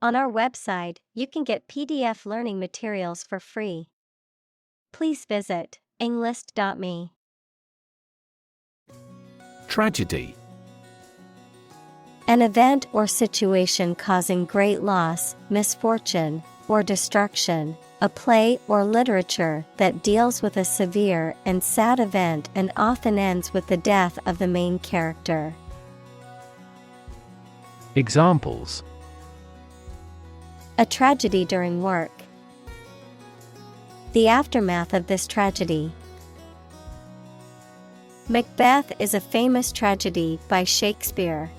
On our website, you can get PDF learning materials for free. Please visit englist.me. Tragedy. An event or situation causing great loss, misfortune, or destruction. A play or literature that deals with a severe and sad event and often ends with the death of the main character. Examples: A tragedy during work. The aftermath of this tragedy. Macbeth is a famous tragedy by Shakespeare.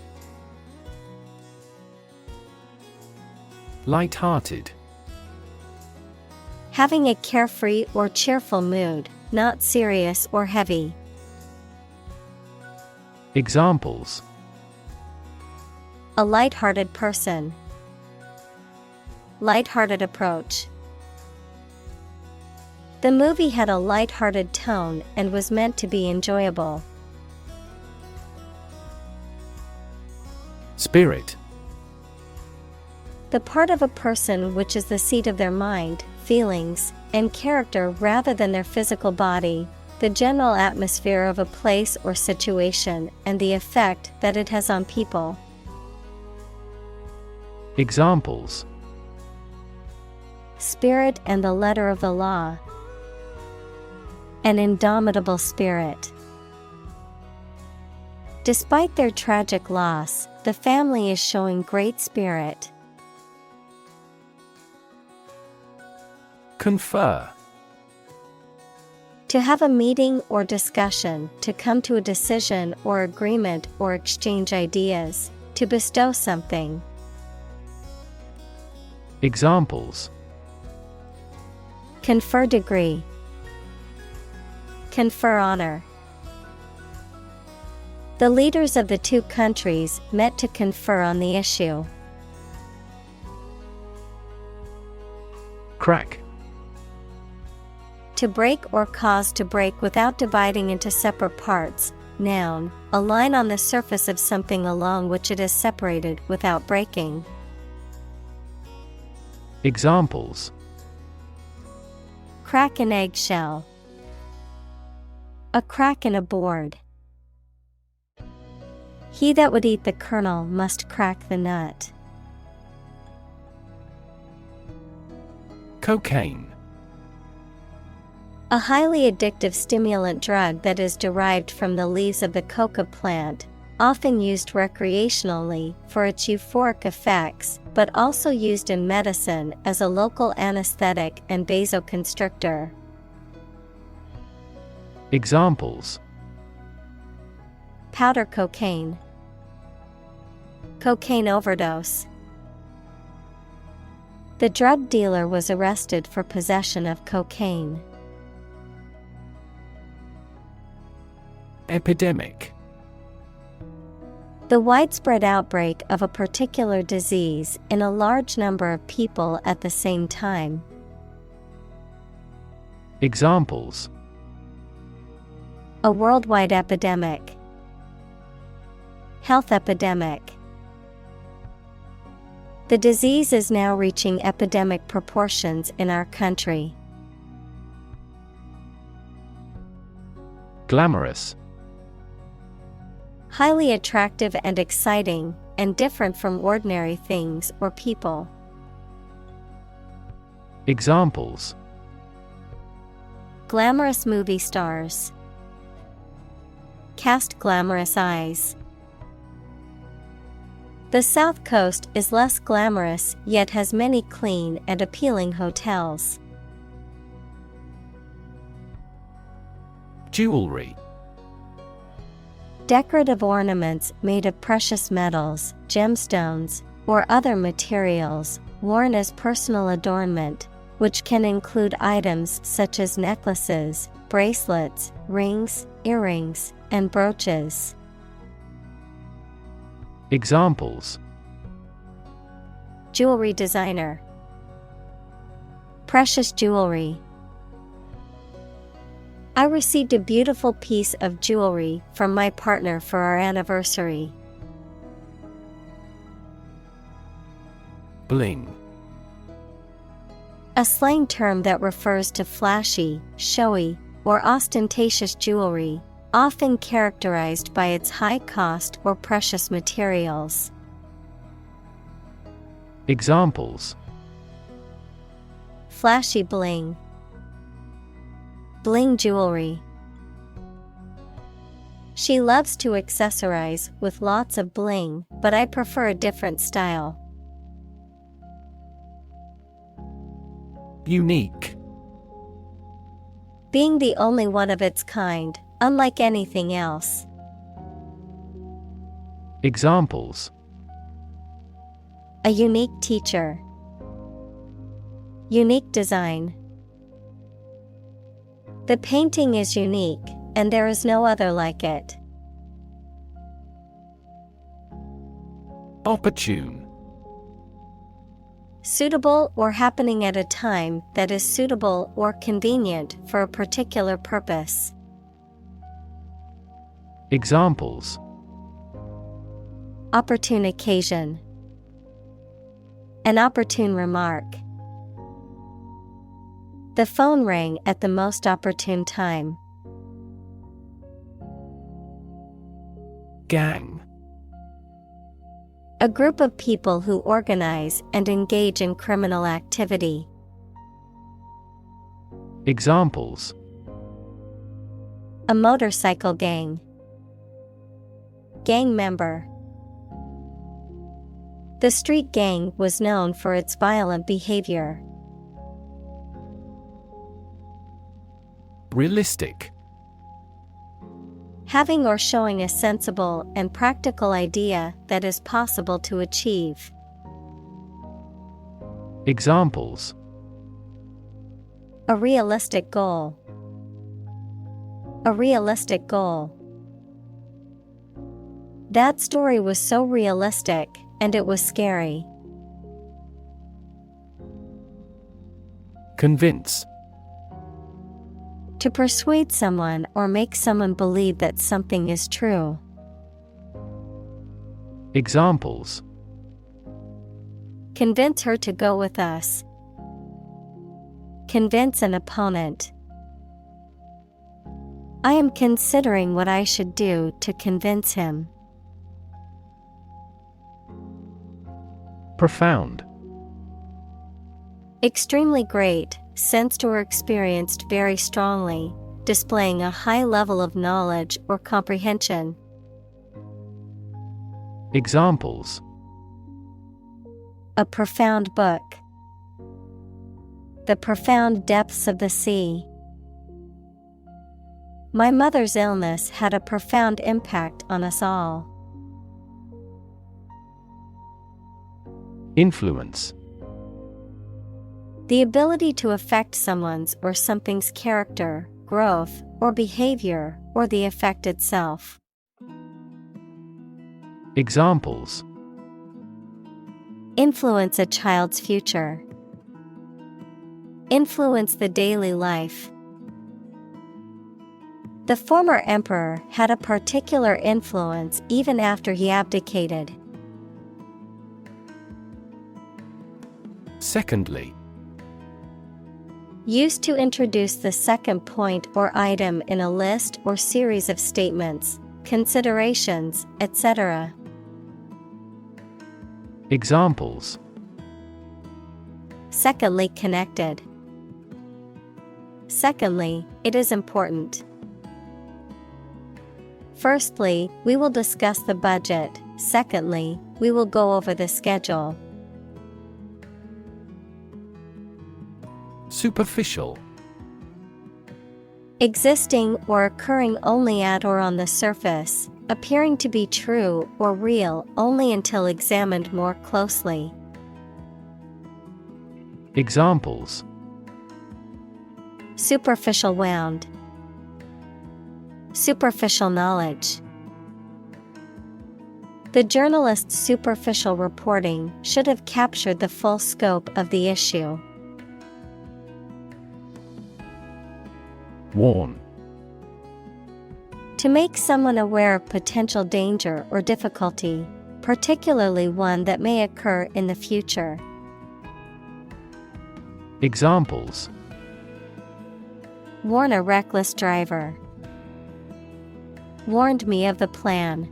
Light-hearted. Having a carefree or cheerful mood, not serious or heavy. Examples: A light-hearted person. Light-hearted approach. The movie had a light-hearted tone and was meant to be enjoyable. Spirit. The part of a person which is the seat of their mind, feelings, and character rather than their physical body, the general atmosphere of a place or situation, and the effect that it has on people. Examples: Spirit and the letter of the law. An indomitable spirit. Despite their tragic loss, the family is showing great spirit. Confer. To have a meeting or discussion, to come to a decision or agreement or exchange ideas, to bestow something. Examples: Confer degree. Confer honor. The leaders of the two countries met to confer on the issue. Crack. To break or cause to break without dividing into separate parts. Noun, a line on the surface of something along which it is separated without breaking. Examples: Crack an eggshell. A crack in a board. He that would eat the kernel must crack the nut. Cocaine. A highly addictive stimulant drug that is derived from the leaves of the coca plant, often used recreationally for its euphoric effects, but also used in medicine as a local anesthetic and vasoconstrictor. Examples: Powder cocaine. Cocaine overdose. The drug dealer was arrested for possession of cocaine. Epidemic. The widespread outbreak of a particular disease in a large number of people at the same time. Examples: A worldwide epidemic. Health epidemic. The disease is now reaching epidemic proportions in our country. Glamorous. Highly attractive and exciting, and different from ordinary things or people. Examples: Glamorous movie stars. Cast glamorous eyes. The South Coast is less glamorous yet has many clean and appealing hotels. Jewelry. Decorative ornaments made of precious metals, gemstones, or other materials, worn as personal adornment, which can include items such as necklaces, bracelets, rings, earrings, and brooches. Examples: Jewelry designer. Precious jewelry. I received a beautiful piece of jewelry from my partner for our anniversary. Bling. A slang term that refers to flashy, showy, or ostentatious jewelry, often characterized by its high cost or precious materials. Examples: Flashy bling. Bling jewelry. She loves to accessorize with lots of bling, but I prefer a different style. Unique. Being the only one of its kind, unlike anything else. Examples: A unique teacher. Unique design. The painting is unique, and there is no other like it. Opportune. Suitable or happening at a time that is suitable or convenient for a particular purpose. Examples: Opportune occasion. An opportune remark. The phone rang at the most opportune time. Gang. A group of people who organize and engage in criminal activity. Examples: A motorcycle gang. Gang member. The street gang was known for its violent behavior. Realistic. Having or showing a sensible and practical idea that is possible to achieve. Examples: A realistic goal. A realistic goal. That story was so realistic, and it was scary. Convince. To persuade someone or make someone believe that something is true. Examples: Convince her to go with us. Convince an opponent. I am considering what I should do to convince him. Profound. Extremely great, sensed or experienced very strongly, displaying a high level of knowledge or comprehension. Examples: A profound book. The profound depths of the sea. My mother's illness had a profound impact on us all. Influence. The ability to affect someone's or something's character, growth, or behavior, or the effect itself. Examples: Influence a child's future. Influence the daily life. The former emperor had a particular influence even after he abdicated. Secondly. Used to introduce the second point or item in a list or series of statements, considerations, etc. Examples: Secondly connected. Secondly, it is important. Firstly, we will discuss the budget. Secondly, we will go over the schedule. Superficial. Existing or occurring only at or on the surface, appearing to be true or real only until examined more closely. Examples: Superficial wound. Superficial knowledge. The journalist's superficial reporting should have captured the full scope of the issue. Warn. To make someone aware of potential danger or difficulty, particularly one that may occur in the future. Examples: warn a reckless driver. Warned me of the plan.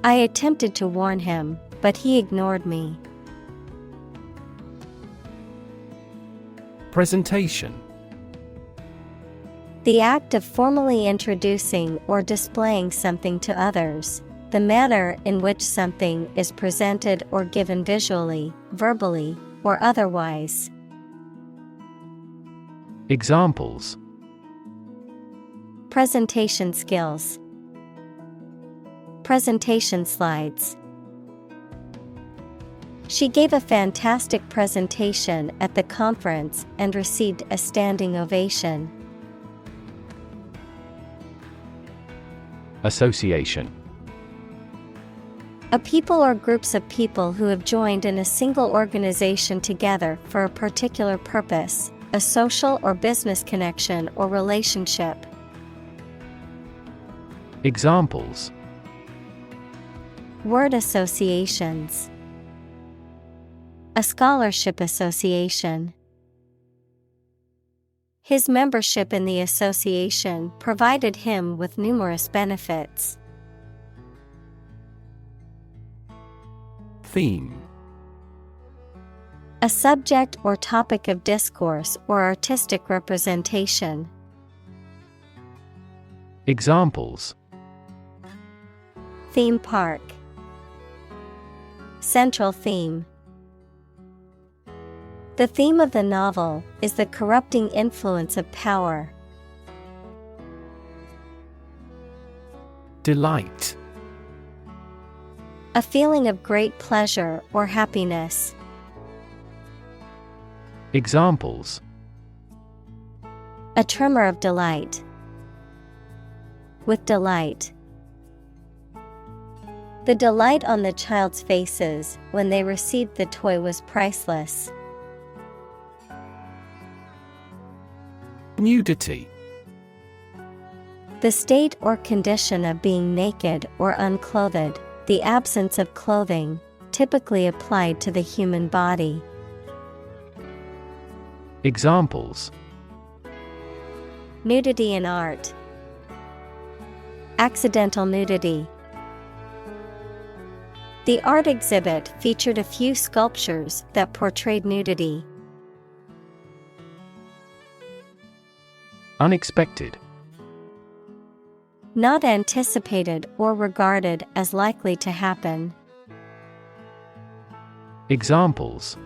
I attempted to warn him, but he ignored me. Presentation: the act of formally introducing or displaying something to others, the manner in which something is presented or given visually, verbally, or otherwise. Examples: presentation skills. Presentation slides. She gave a fantastic presentation at the conference and received a standing ovation. Association: a people or groups of people who have joined in a single organization together for a particular purpose, a social or business connection or relationship. Examples: word associations. A scholarship association. His membership in the association provided him with numerous benefits. Theme: a subject or topic of discourse or artistic representation. Examples: theme park. Central theme. The theme of the novel is the corrupting influence of power. Delight: a feeling of great pleasure or happiness. Examples: a tremor of delight. With delight. The delight on the child's faces when they received the toy was priceless. Nudity: the state or condition of being naked or unclothed, the absence of clothing, typically applied to the human body. Examples: nudity in art. Accidental nudity. The art exhibit featured a few sculptures that portrayed nudity. Unexpected: not anticipated or regarded as likely to happen. Examples: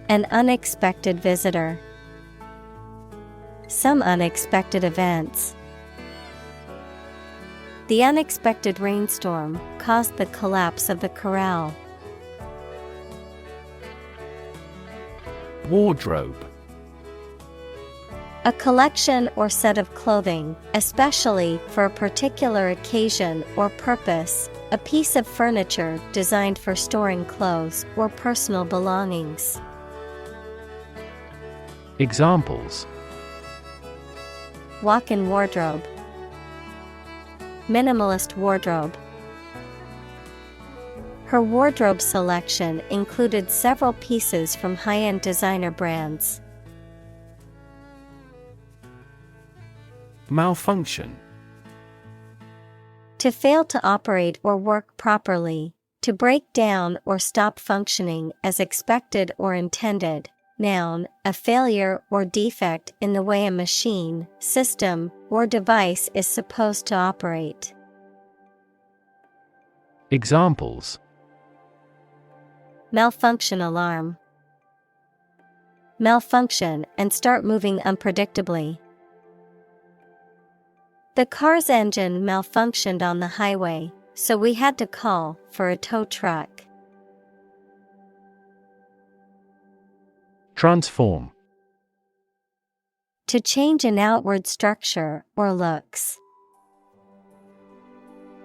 an unexpected visitor. Some unexpected events. The unexpected rainstorm caused the collapse of the corral. Wardrobe: a collection or set of clothing, especially for a particular occasion or purpose, a piece of furniture designed for storing clothes or personal belongings. Examples: walk-in wardrobe. Minimalist wardrobe. Her wardrobe selection included several pieces from high-end designer brands. Malfunction: to fail to operate or work properly, to break down or stop functioning as expected or intended. Noun, a failure or defect in the way a machine, system, or device is supposed to operate. Examples: malfunction alarm. Malfunction and start moving unpredictably. The car's engine malfunctioned on the highway, so we had to call for a tow truck. Transform: to change an outward structure or looks.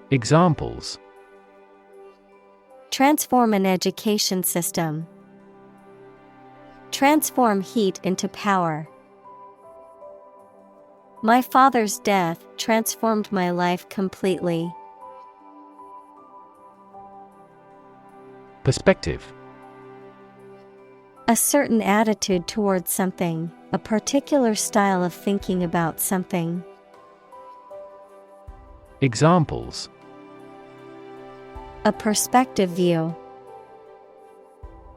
Examples: transform an education system. Transform heat into power. My father's death transformed my life completely. Perspective: A certain attitude towards something, a particular style of thinking about something. Examples: A perspective view.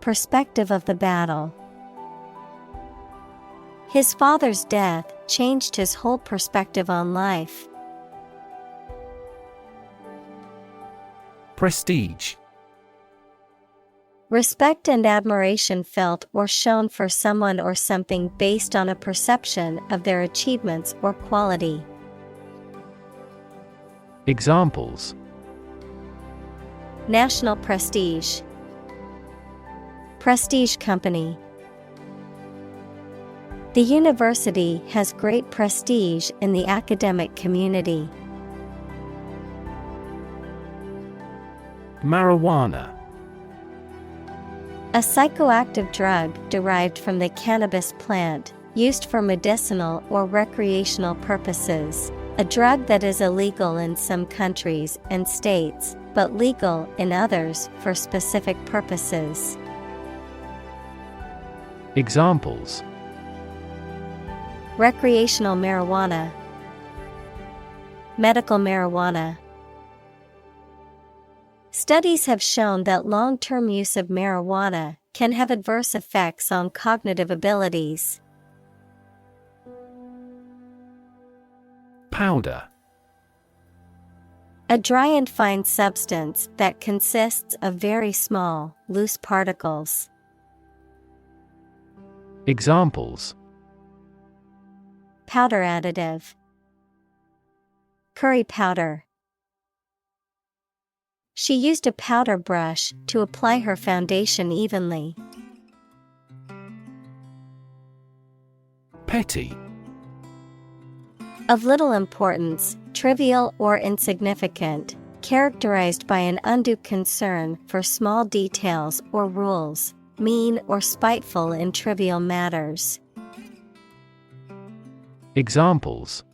Perspective of the battle. His father's death changed his whole perspective on life. Prestige. Respect and admiration felt or shown for someone or something based on a perception of their achievements or quality. Examples: National prestige. Prestige company. The university has great prestige in the academic community. Marijuana. A psychoactive drug derived from the cannabis plant, used for medicinal or recreational purposes. A drug that is illegal in some countries and states, but legal in others for specific purposes. Examples: Recreational marijuana. Medical marijuana. Studies have shown that long-term use of marijuana can have adverse effects on cognitive abilities. Powder. A dry and fine substance that consists of very small, loose particles. Examples: Powder additive. Curry powder. She used a powder brush to apply her foundation evenly. Petty. Of little importance, trivial or insignificant, characterized by an undue concern for small details or rules, mean or spiteful in trivial matters. Examples: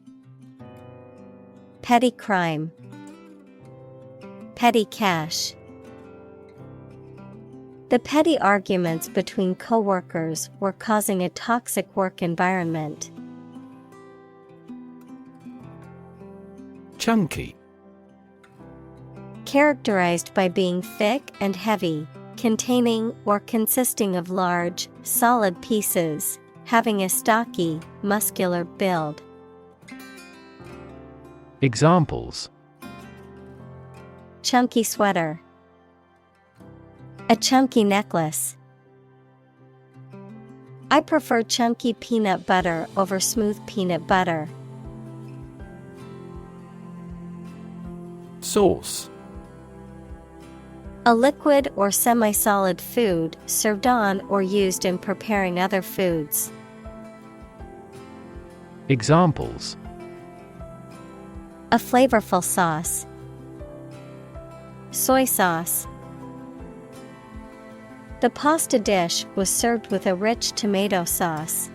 Petty crime. Petty cash. The petty arguments between coworkers were causing a toxic work environment. Chunky. Characterized by being thick and heavy, containing or consisting of large, solid pieces, having a stocky, muscular build. Examples: Chunky sweater. A chunky necklace. I prefer chunky peanut butter over smooth peanut butter. Sauce. A liquid or semi-solid food served on or used in preparing other foods. Examples: A flavorful sauce. Soy sauce. The pasta dish was served with a rich tomato sauce.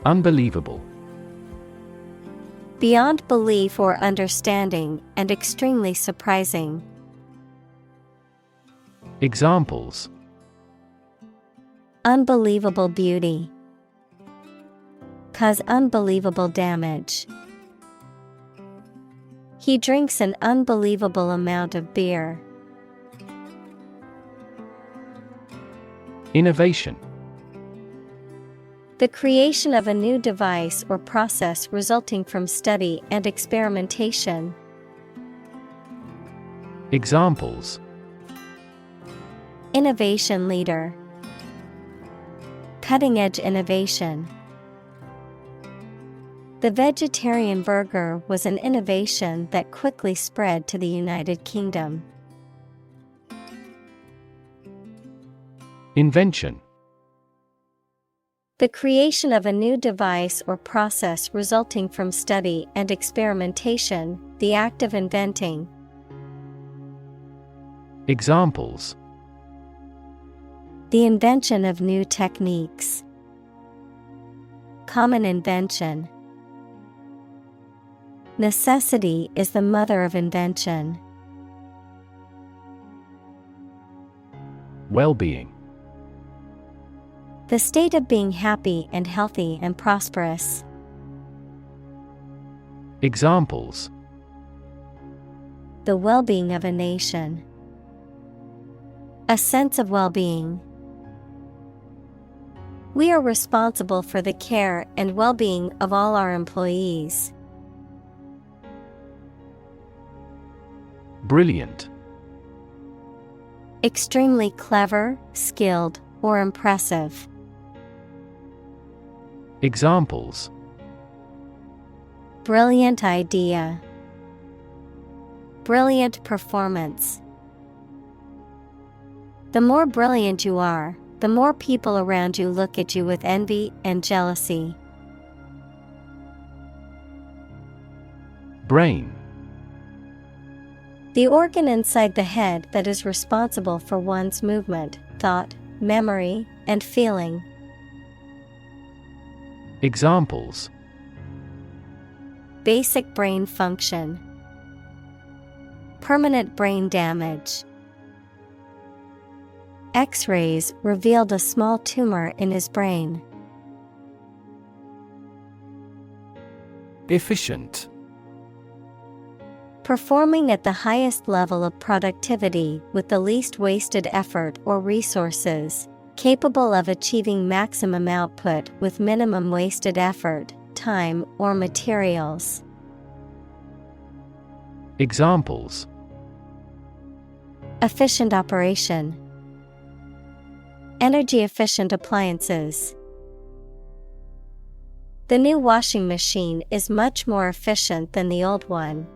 Unbelievable. Beyond belief or understanding and extremely surprising. Examples: Unbelievable beauty. Cause unbelievable damage. He drinks an unbelievable amount of beer. Innovation. The creation of a new device or process resulting from study and experimentation. Examples: Innovation leader. Cutting-edge innovation. The vegetarian burger was an innovation that quickly spread to the United Kingdom. Invention. The creation of a new device or process resulting from study and experimentation, the act of inventing. Examples: The invention of new techniques. Common invention. Necessity is the mother of invention. Well-being. The state of being happy and healthy and prosperous. Examples: The well-being of a nation. A sense of well-being. We are responsible for the care and well-being of all our employees. Brilliant. Extremely clever, skilled, or impressive. Examples: Brilliant idea. Brilliant performance. The more brilliant you are, the more people around you look at you with envy and jealousy. Brain. The organ inside the head that is responsible for one's movement, thought, memory, and feeling. Examples: Basic brain function. Permanent brain damage. X-rays revealed a small tumor in his brain. Efficient. Performing at the highest level of productivity with the least wasted effort or resources, capable of achieving maximum output with minimum wasted effort, time, or materials. Examples: Efficient operation. Energy-efficient appliances. The new washing machine is much more efficient than the old one.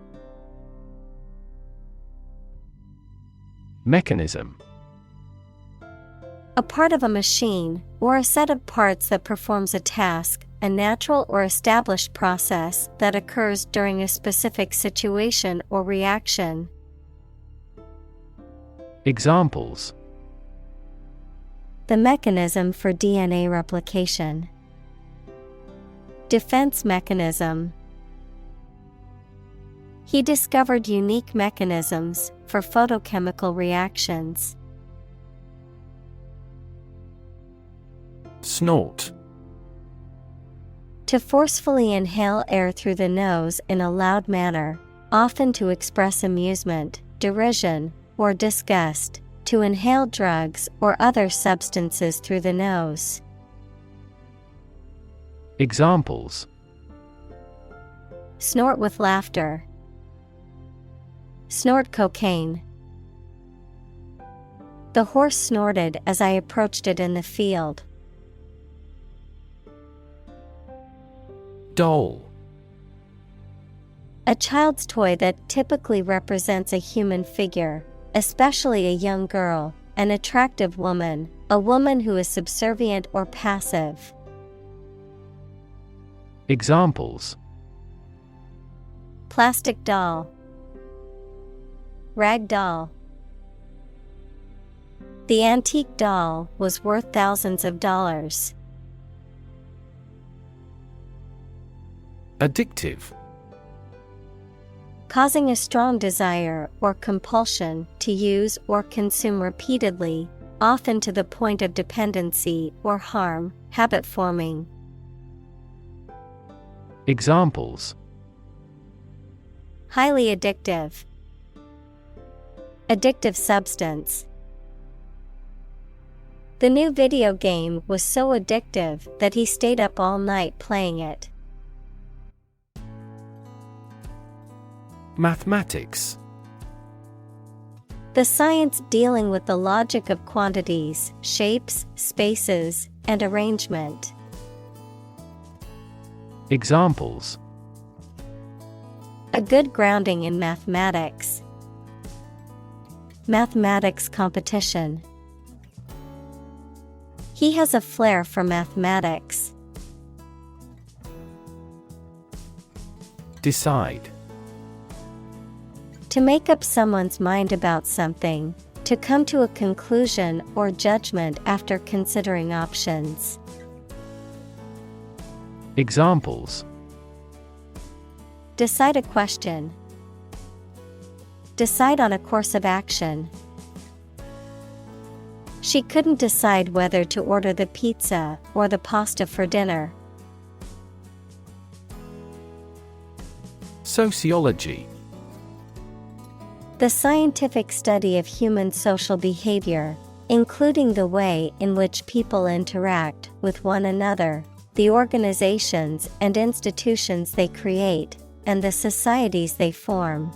Mechanism. A part of a machine, or a set of parts that performs a task, a natural or established process that occurs during a specific situation or reaction. Examples: The mechanism for DNA replication. Defense mechanism. He discovered unique mechanisms for photochemical reactions. Snort. To forcefully inhale air through the nose in a loud manner, often to express amusement, derision, or disgust. To inhale drugs or other substances through the nose. Examples: Snort with laughter. Snort cocaine. The horse snorted as I approached it in the field. Doll. A child's toy that typically represents a human figure, especially a young girl, an attractive woman, a woman who is subservient or passive. Examples: Plastic doll. Rag doll. The antique doll was worth thousands of dollars. Addictive. Causing a strong desire or compulsion to use or consume repeatedly, often to the point of dependency or harm, habit forming. Examples: Highly addictive. Addictive substance. The new video game was so addictive that he stayed up all night playing it. Mathematics. The science dealing with the logic of quantities, shapes, spaces, and arrangement. Examples: A good grounding in mathematics. Mathematics competition. He has a flair for mathematics. Decide. To make up someone's mind about something, to come to a conclusion or judgment after considering options. Examples: Decide a question. Decide on a course of action. She couldn't decide whether to order the pizza or the pasta for dinner. Sociology. The scientific study of human social behavior, including the way in which people interact with one another, the organizations and institutions they create, and the societies they form.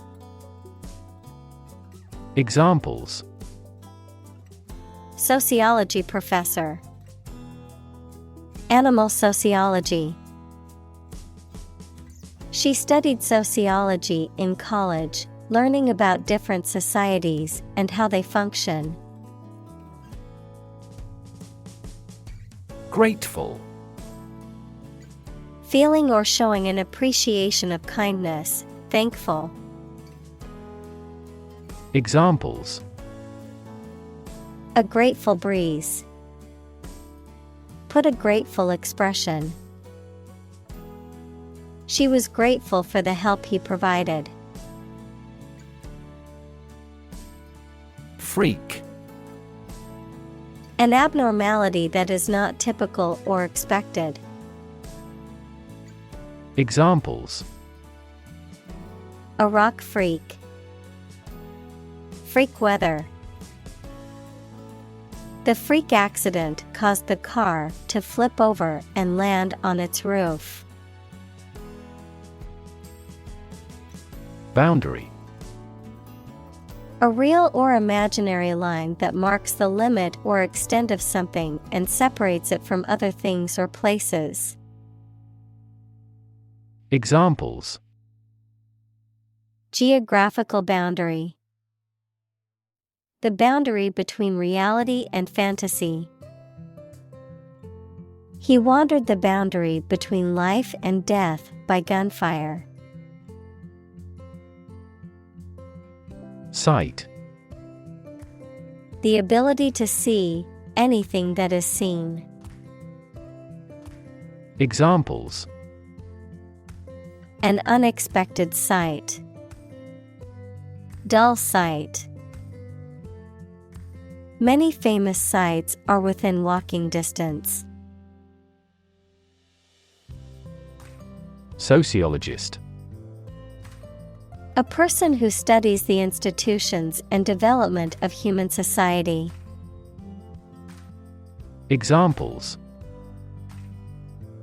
Examples: Sociology professor. Animal sociology. She studied sociology in college, learning about different societies and how they function. Grateful. Feeling or showing an appreciation of kindness, thankful. Examples: A grateful breeze. Put a grateful expression. She was grateful for the help he provided. Freak. An abnormality that is not typical or expected. Examples: A rock freak. Freak weather. The freak accident caused the car to flip over and land on its roof. Boundary. A real or imaginary line that marks the limit or extent of something and separates it from other things or places. Examples: Geographical boundary. The boundary between reality and fantasy. He wandered the boundary between life and death by gunfire. Sight. The ability to see anything that is seen. Examples: An unexpected sight. Dull sight. Many famous sights are within walking distance. Sociologist. A person who studies the institutions and development of human society. Examples: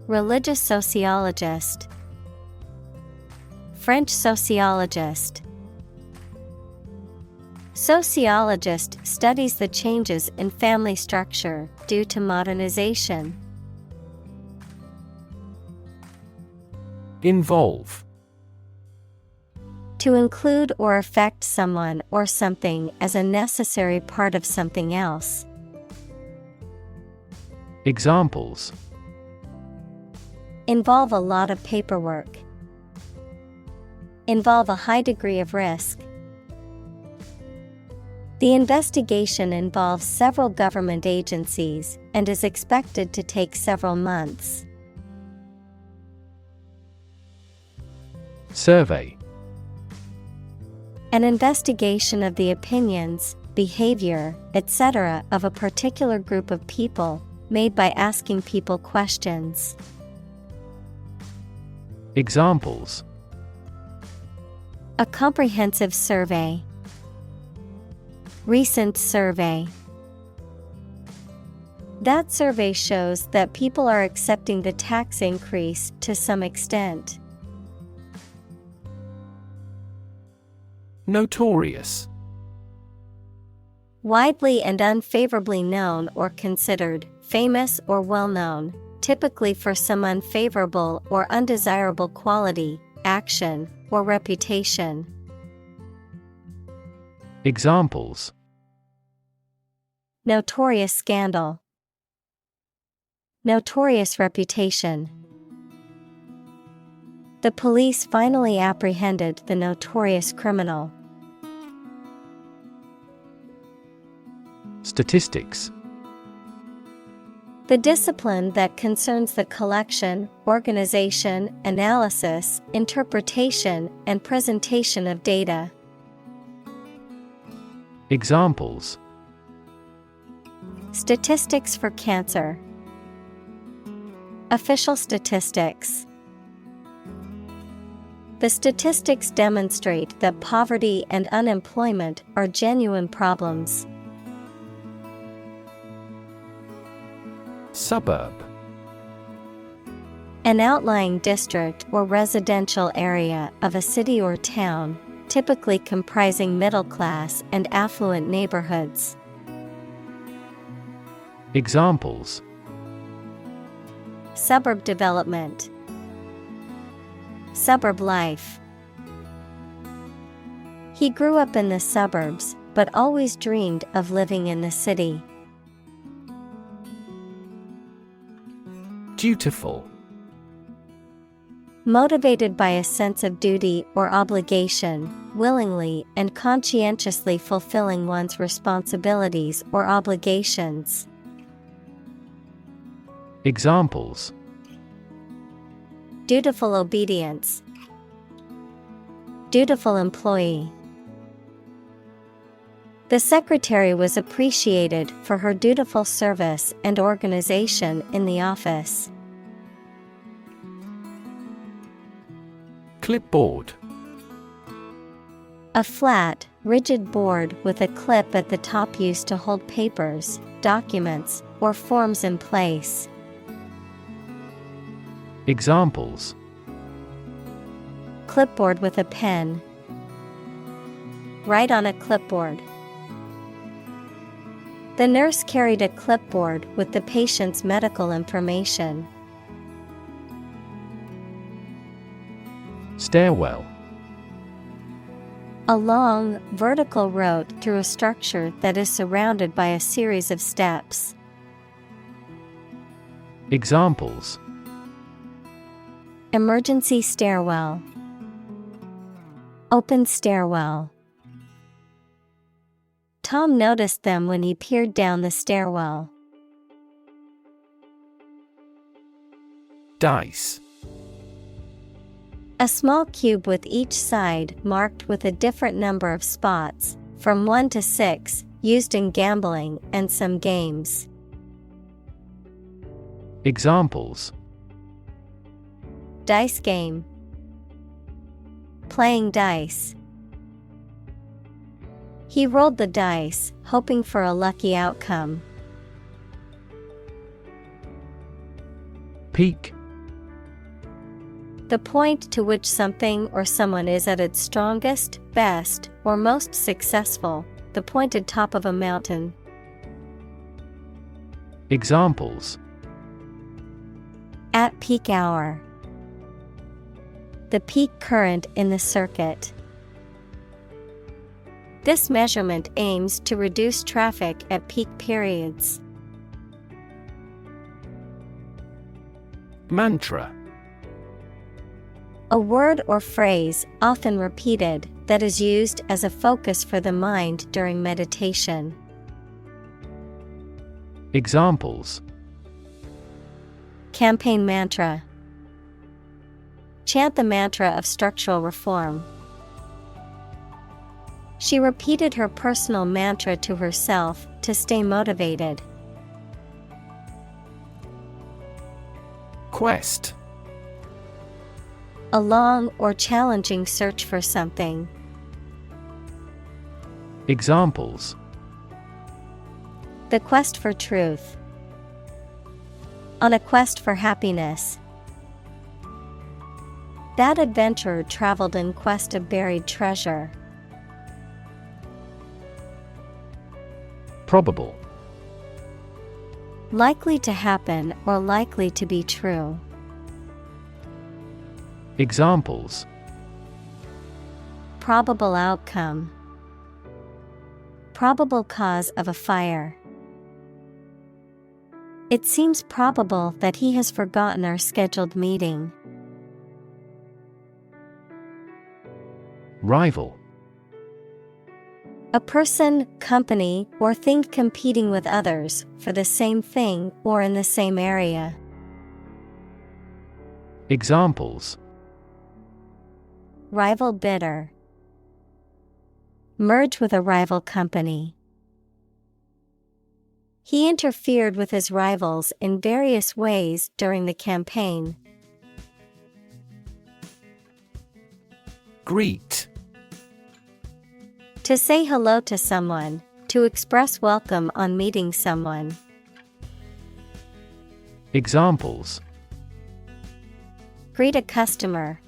Religious sociologist. French sociologist. Sociologist studies the changes in family structure due to modernization. Involve. To include or affect someone or something as a necessary part of something else. Examples: Involve a lot of paperwork. Involve a high degree of risk. The investigation involves several government agencies and is expected to take several months. Survey. An investigation of the opinions, behavior, etc. of a particular group of people, made by asking people questions. Examples: A comprehensive survey. Recent survey. That survey shows that people are accepting the tax increase to some extent. Notorious. Widely and unfavorably known or considered, famous or well-known, typically for some unfavorable or undesirable quality, action, or reputation. Examples: Notorious scandal. Notorious reputation. The police finally apprehended the notorious criminal. Statistics. The discipline that concerns the collection, organization, analysis, interpretation, and presentation of data. Examples: Statistics for cancer. Official statistics. The statistics demonstrate that poverty and unemployment are genuine problems. Suburb. An outlying district or residential area of a city or town, typically comprising middle-class and affluent neighborhoods. Examples: Suburb development. Suburb life. He grew up in the suburbs, but always dreamed of living in the city. Dutiful. Motivated by a sense of duty or obligation, willingly and conscientiously fulfilling one's responsibilities or obligations. Examples: Dutiful obedience. Dutiful employee. The secretary was appreciated for her dutiful service and organization in the office. Clipboard. A flat, rigid board with a clip at the top used to hold papers, documents, or forms in place. Examples: Clipboard with a pen. Write on a clipboard. The nurse carried a clipboard with the patient's medical information. Stairwell. A long, vertical road through a structure that is surrounded by a series of steps. Examples: Emergency stairwell. Open stairwell. Tom noticed them when he peered down the stairwell. Dice. A small cube with each side marked with a different number of spots, from 1 to 6, used in gambling and some games. Examples: Dice game. Playing dice. He rolled the dice, hoping for a lucky outcome. Peak. The point to which something or someone is at its strongest, best, or most successful, the pointed top of a mountain. Examples: At peak hour. The peak current in the circuit. This measurement aims to reduce traffic at peak periods. Mantra. A word or phrase, often repeated, that is used as a focus for the mind during meditation. Examples: Campaign mantra. Chant the mantra of structural reform. She repeated her personal mantra to herself to stay motivated. Quest. A long or challenging search for something. Examples: The quest for truth. On a quest for happiness. That adventurer traveled in quest of buried treasure. Probable. Likely to happen or likely to be true. Examples: Probable outcome. Probable cause of a fire. It seems probable that he has forgotten our scheduled meeting. Rival. A person, company, or thing competing with others for the same thing or in the same area. Examples: Rival bidder. Merge with a rival company. He interfered with his rivals in various ways during the campaign. Greet. To say hello to someone, to express welcome on meeting someone. Examples: Greet a customer.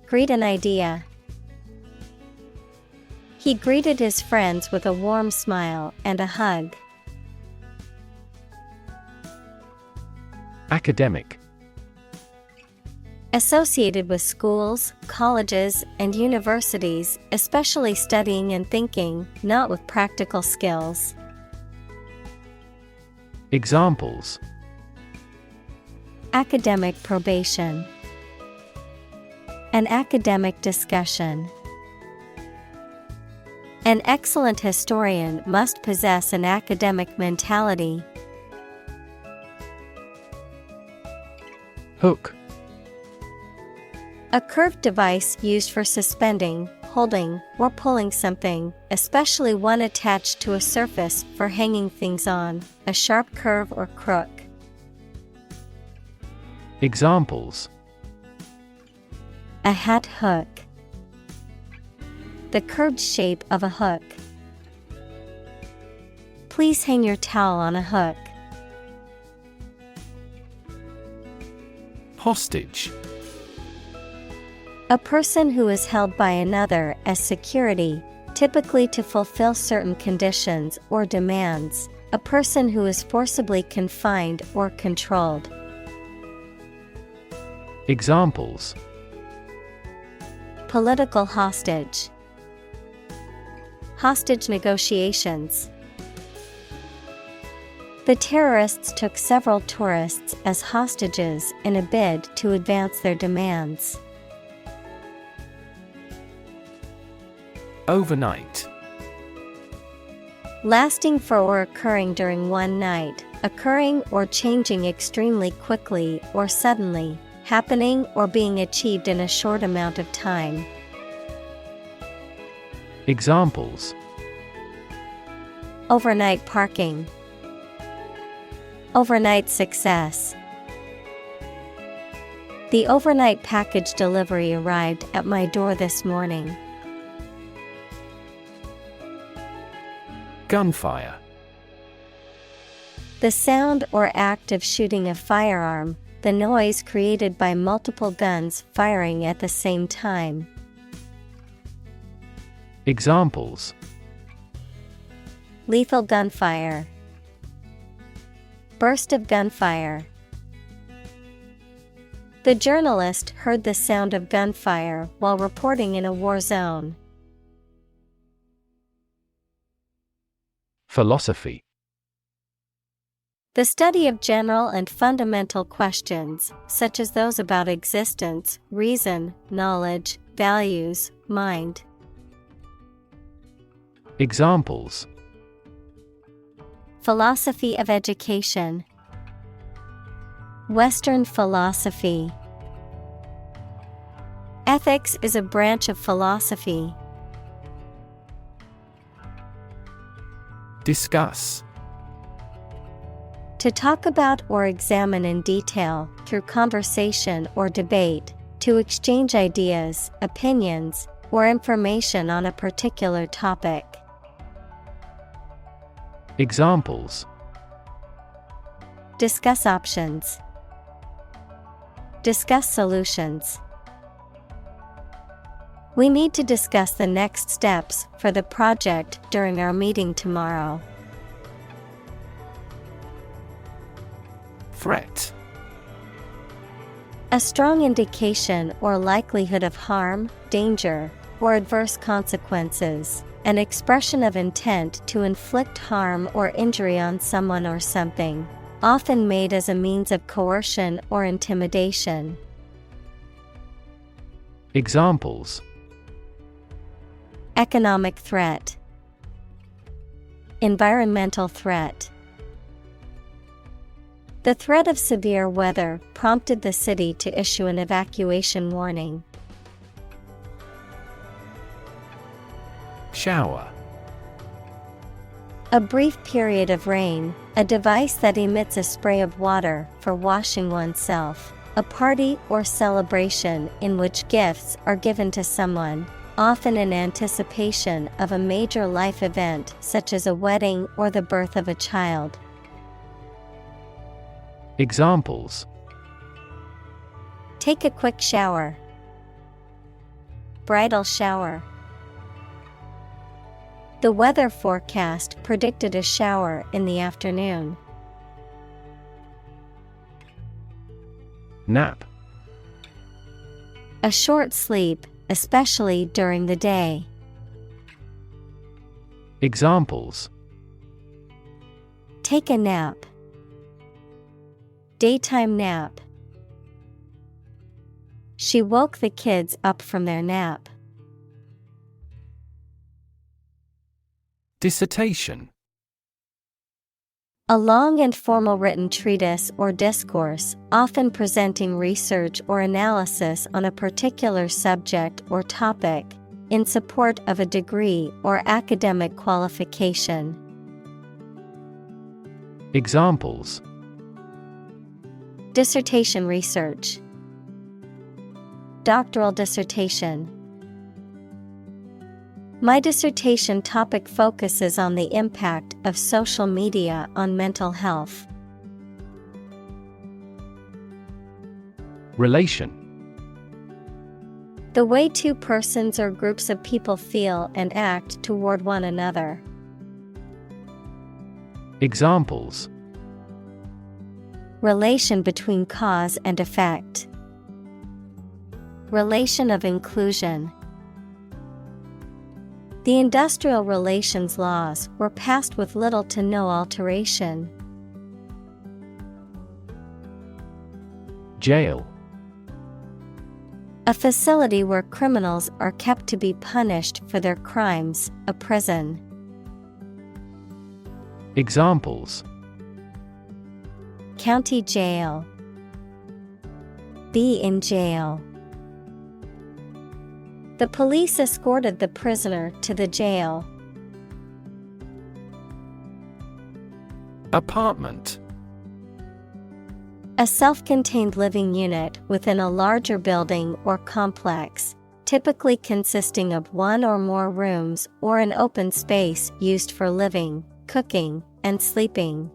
Greet an idea. He greeted his friends with a warm smile and a hug. Academic. Associated with schools, colleges, and universities, especially studying and thinking, not with practical skills. Examples: Academic probation. An academic discussion. An excellent historian must possess an academic mentality. Hook. A curved device used for suspending, holding, or pulling something, especially one attached to a surface for hanging things on, a sharp curve or crook. Examples: A hat hook. The curved shape of a hook. Please hang your towel on a hook. Hostage. A person who is held by another as security, typically to fulfill certain conditions or demands, a person who is forcibly confined or controlled. Examples: Political hostage. Hostage negotiations. The terrorists took several tourists as hostages in a bid to advance their demands. Overnight. Lasting for or occurring during one night, occurring or changing extremely quickly or suddenly, happening or being achieved in a short amount of time. Examples: Overnight parking. Overnight success. The overnight package delivery arrived at my door this morning. Gunfire. The sound or act of shooting a firearm, the noise created by multiple guns firing at the same time. Examples: Lethal gunfire. Burst of gunfire. The journalist heard the sound of gunfire while reporting in a war zone. Philosophy. The study of general and fundamental questions, such as those about existence, reason, knowledge, values, mind. Examples: Philosophy of education. Western philosophy. Ethics is a branch of philosophy. Discuss. To talk about or examine in detail, through conversation or debate, to exchange ideas, opinions, or information on a particular topic. Examples: Discuss options. Discuss solutions. We need to discuss the next steps for the project during our meeting tomorrow. Threat. A strong indication or likelihood of harm, danger, or adverse consequences. An expression of intent to inflict harm or injury on someone or something, often made as a means of coercion or intimidation. Examples: Economic threat. Environmental threat. The threat of severe weather prompted the city to issue an evacuation warning. Shower. A brief period of rain, a device that emits a spray of water for washing oneself, a party or celebration in which gifts are given to someone, often in anticipation of a major life event such as a wedding or the birth of a child. Examples: Take a quick shower. Bridal shower. The weather forecast predicted a shower in the afternoon. Nap. A short sleep, especially during the day. Examples: Take a nap. Daytime nap. She woke the kids up from their nap. Dissertation. A long and formal written treatise or discourse, often presenting research or analysis on a particular subject or topic, in support of a degree or academic qualification. Examples: Dissertation research. Doctoral dissertation. My dissertation topic focuses on the impact of social media on mental health. Relation. The way two persons or groups of people feel and act toward one another. Examples: Relation between cause and effect. Relation of inclusion. The industrial relations laws were passed with little to no alteration. Jail. A facility where criminals are kept to be punished for their crimes, a prison. Examples: County jail. Be in jail. The police escorted the prisoner to the jail. Apartment. A self-contained living unit within a larger building or complex, typically consisting of one or more rooms or an open space used for living, cooking, and sleeping.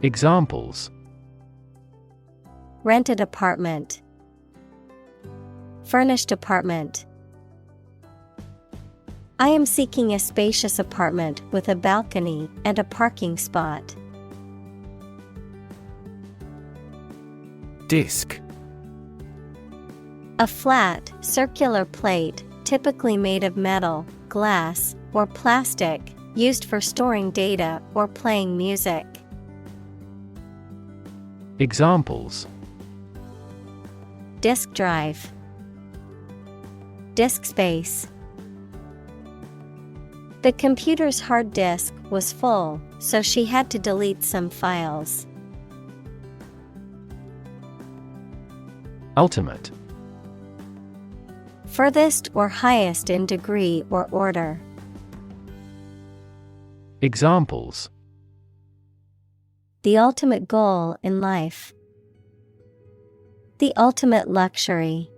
Examples: Rented apartment. Furnished apartment. I am seeking a spacious apartment with a balcony and a parking spot. Disk. A flat, circular plate, typically made of metal, glass, or plastic, used for storing data or playing music. Examples: Disk drive. Disk space. The computer's hard disk was full, so she had to delete some files. Ultimate. Furthest or highest in degree or order. Examples: The ultimate goal in life. The ultimate luxury.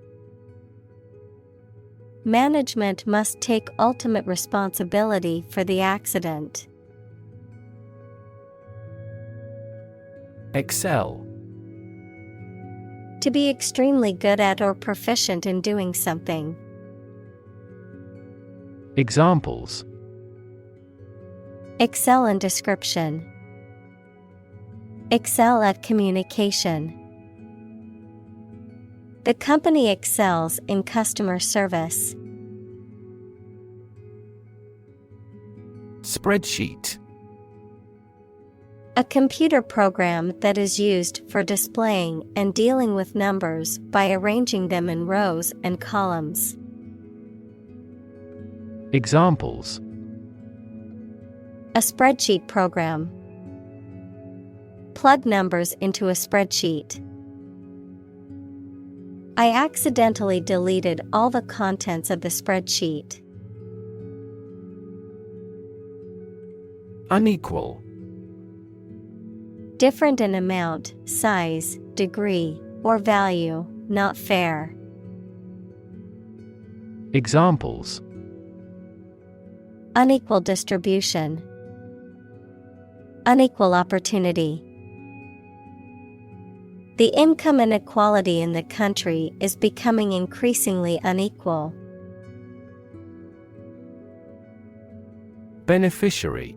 Management must take ultimate responsibility for the accident. Excel. To be extremely good at or proficient in doing something. Examples: Excel in description. Excel at communication. The company excels in customer service. Spreadsheet. A computer program that is used for displaying and dealing with numbers by arranging them in rows and columns. Examples: A spreadsheet program. Plug numbers into a spreadsheet. I accidentally deleted all the contents of the spreadsheet. Unequal. Different in amount, size, degree, or value, not fair. Examples: Unequal distribution. Unequal opportunity. The income inequality in the country is becoming increasingly unequal. Beneficiary.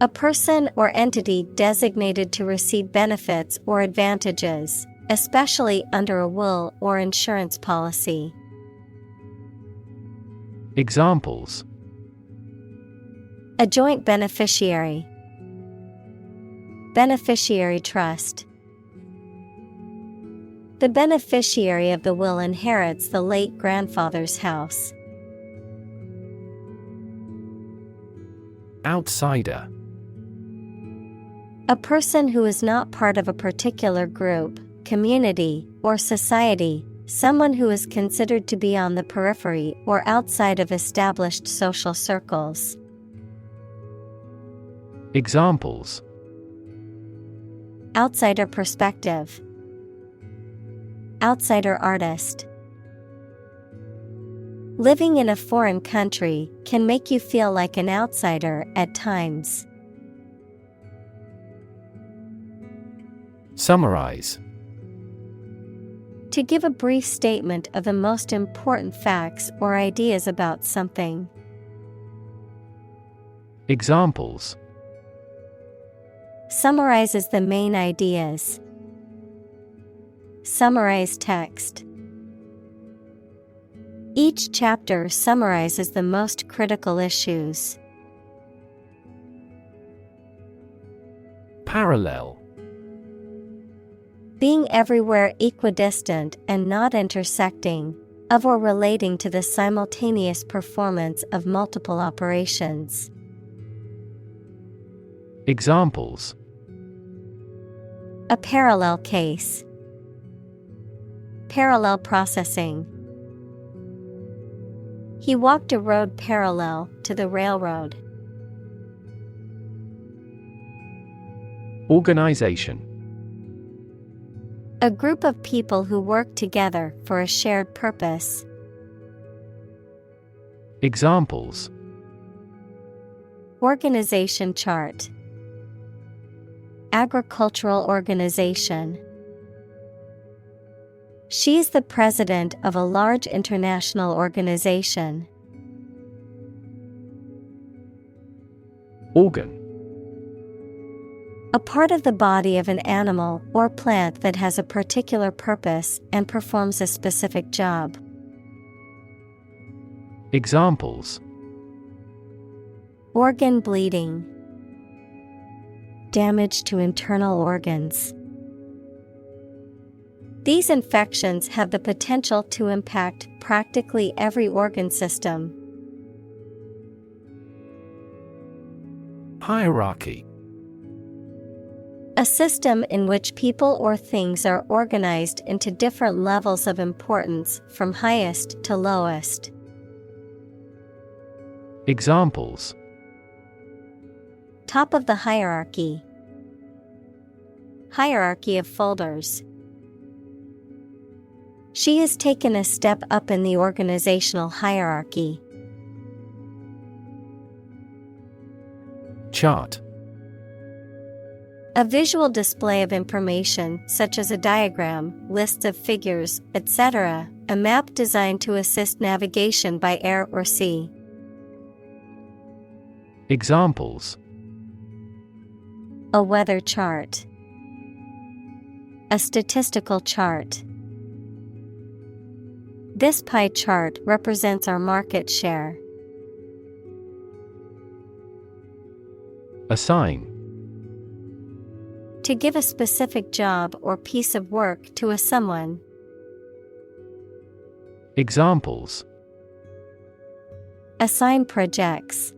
A person or entity designated to receive benefits or advantages, especially under a will or insurance policy. Examples: A joint beneficiary. Beneficiary trust. The beneficiary of the will inherits the late grandfather's house. Outsider. A person who is not part of a particular group, community, or society, someone who is considered to be on the periphery or outside of established social circles. Examples: Outsider perspective. Outsider artist. Living in a foreign country can make you feel like an outsider at times. Summarize. To give a brief statement of the most important facts or ideas about something. Examples: Summarizes the main ideas. Summarize text. Each chapter summarizes the most critical issues. Parallel. Being everywhere equidistant and not intersecting, of or relating to the simultaneous performance of multiple operations. Examples: A parallel case. Parallel processing. He walked a road parallel to the railroad. Organization. A group of people who work together for a shared purpose. Examples: Organization chart. Agricultural organization. She is the president of a large international organization. Organ. A part of the body of an animal or plant that has a particular purpose and performs a specific job. Examples: Organ bleeding. Damage to internal organs. These infections have the potential to impact practically every organ system. Hierarchy. A system in which people or things are organized into different levels of importance from highest to lowest. Examples: Top of the hierarchy. Hierarchy of folders. She has taken a step up in the organizational hierarchy. Chart. A visual display of information such as a diagram, lists of figures, etc., a map designed to assist navigation by air or sea. Examples: A weather chart. A statistical chart. This pie chart represents our market share. Assign. To give a specific job or piece of work to a someone. Examples: Assign projects.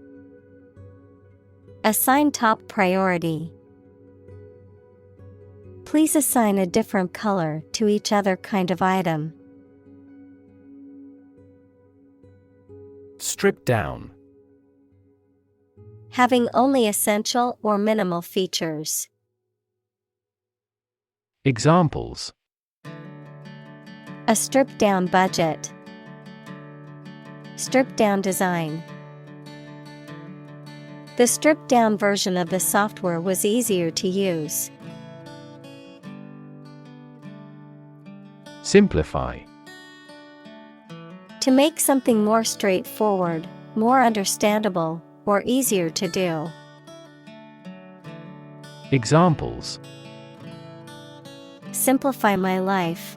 Assign top priority. Please assign a different color to each other kind of item. Strip down. Having only essential or minimal features. Examples: A stripped-down budget. Stripped-down design. The stripped-down version of the software was easier to use. Simplify. To make something more straightforward, more understandable, or easier to do. Examples: Simplify my life.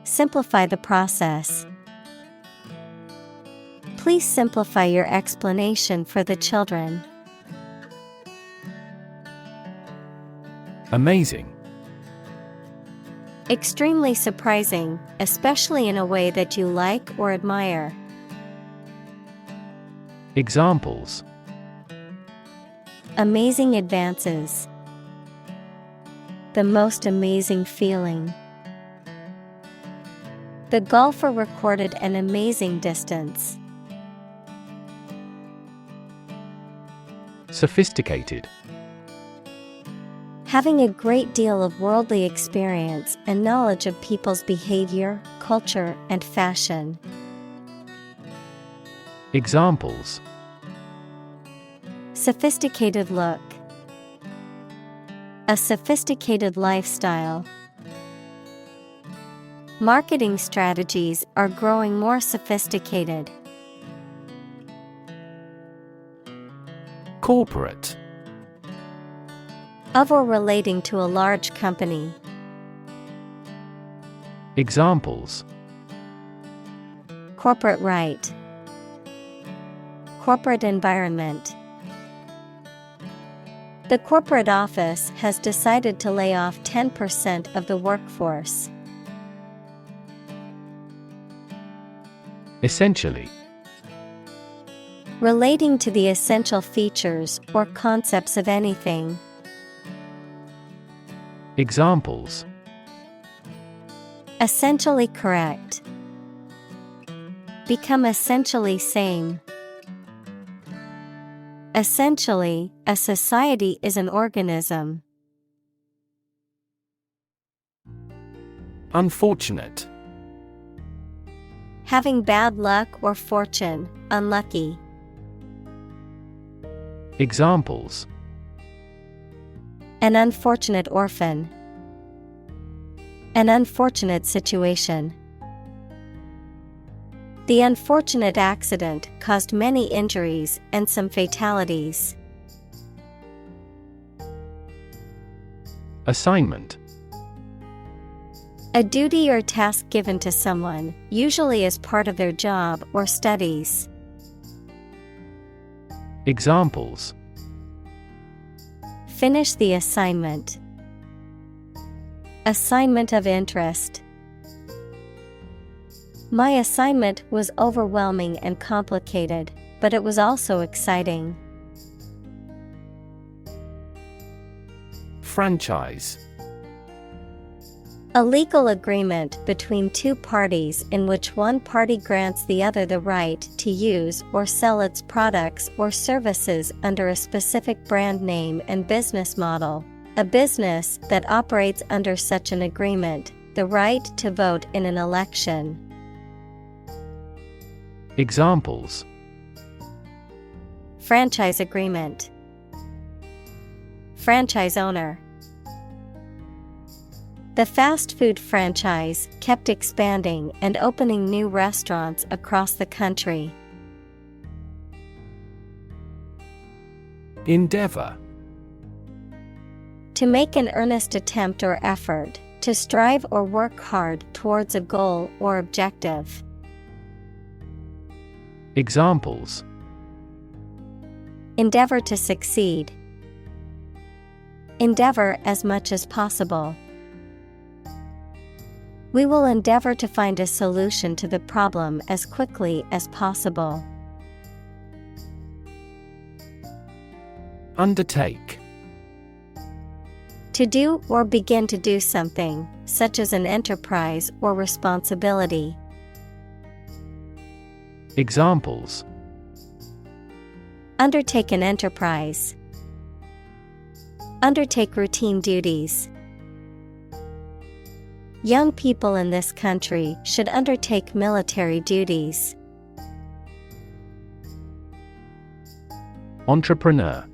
Simplify the process. Please simplify your explanation for the children. Amazing. Extremely surprising, especially in a way that you like or admire. Examples: Amazing advances. The most amazing feeling. The golfer recorded an amazing distance. Sophisticated. Having a great deal of worldly experience and knowledge of people's behavior, culture, and fashion. Examples: Sophisticated look. A sophisticated lifestyle. Marketing strategies are growing more sophisticated. Corporate. Of or relating to a large company. Examples: Corporate right. Corporate environment. The corporate office has decided to lay off 10% of the workforce. Essentially. Relating to the essential features or concepts of anything. Examples: Essentially correct. Become essentially sane. Essentially, a society is an organism. Unfortunate. Having bad luck or fortune, unlucky. Examples: An unfortunate orphan. An unfortunate situation. The unfortunate accident caused many injuries and some fatalities. Assignment. A duty or task given to someone, usually as part of their job or studies. Examples: Finish the assignment. Assignment of interest. My assignment was overwhelming and complicated, but it was also exciting. Franchise. A legal agreement between two parties in which one party grants the other the right to use or sell its products or services under a specific brand name and business model. A business that operates under such an agreement, the right to vote in an election. Examples: Franchise agreement. Franchise owner. The fast food franchise kept expanding and opening new restaurants across the country. Endeavor. To make an earnest attempt or effort, to strive or work hard towards a goal or objective. Examples: Endeavor to succeed. Endeavor as much as possible. We will endeavor to find a solution to the problem as quickly as possible. Undertake. To do or begin to do something, such as an enterprise or responsibility. Examples: Undertake an enterprise. Undertake routine duties. Young people in this country should undertake military duties. Entrepreneur.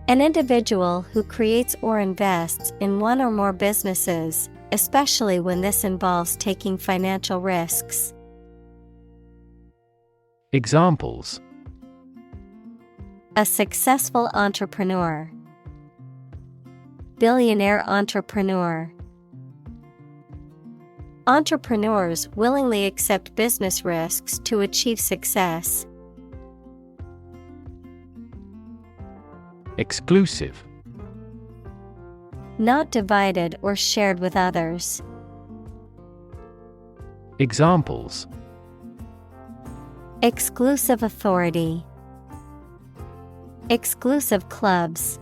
An individual who creates or invests in one or more businesses, especially when this involves taking financial risks. Examples: A successful entrepreneur. Billionaire entrepreneur. Entrepreneurs willingly accept business risks to achieve success. Exclusive. Not divided or shared with others. Examples: Exclusive authority. Exclusive clubs.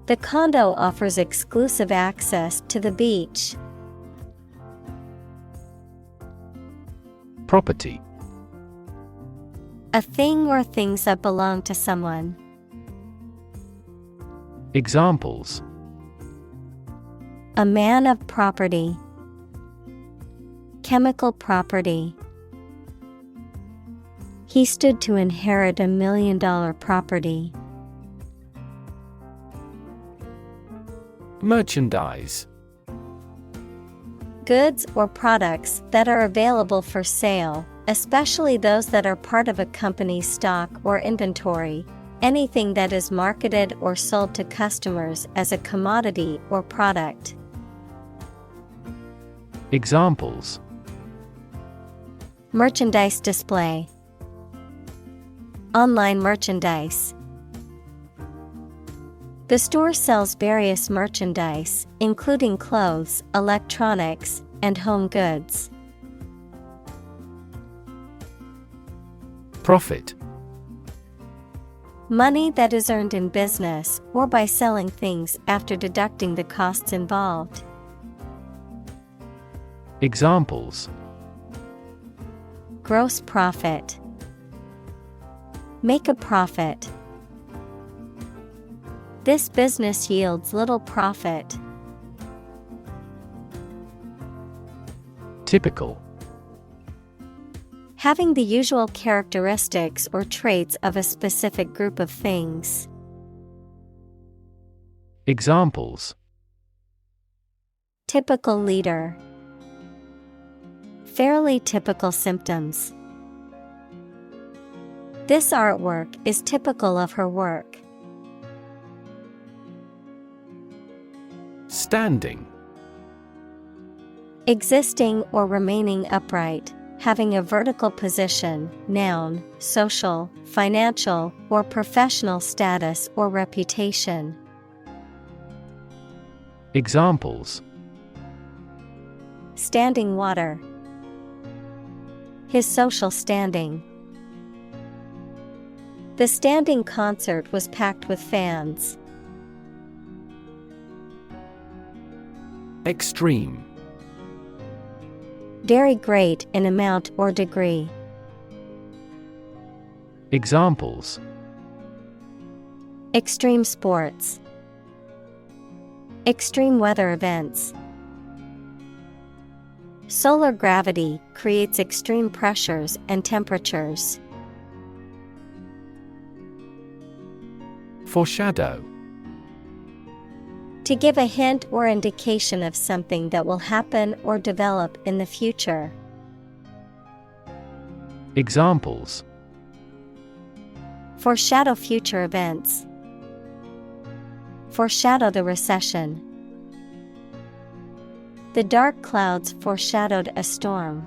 The condo offers exclusive access to the beach. Property. A thing or things that belong to someone. Examples: A man of property. Chemical property. He stood to inherit $1 million property. Merchandise. Goods or products that are available for sale, especially those that are part of a company's stock or inventory. Anything that is marketed or sold to customers as a commodity or product. Examples: Merchandise display. Online merchandise. The store sells various merchandise, including clothes, electronics, and home goods. Profit. Money that is earned in business or by selling things after deducting the costs involved. Examples: Gross profit. Make a profit. This business yields little profit. Typical. Having the usual characteristics or traits of a specific group of things. Examples: Typical leader. Fairly typical symptoms. This artwork is typical of her work. Standing. Existing or remaining upright, having a vertical position, noun, social, financial, or professional status or reputation. Examples: Standing water. His social standing. The standing concert was packed with fans. Extreme. Very great in amount or degree. Examples: Extreme sports. Extreme weather events. Solar gravity creates extreme pressures and temperatures. Foreshadow. To give a hint or indication of something that will happen or develop in the future. Examples: Foreshadow future events. Foreshadow the recession. The dark clouds foreshadowed a storm.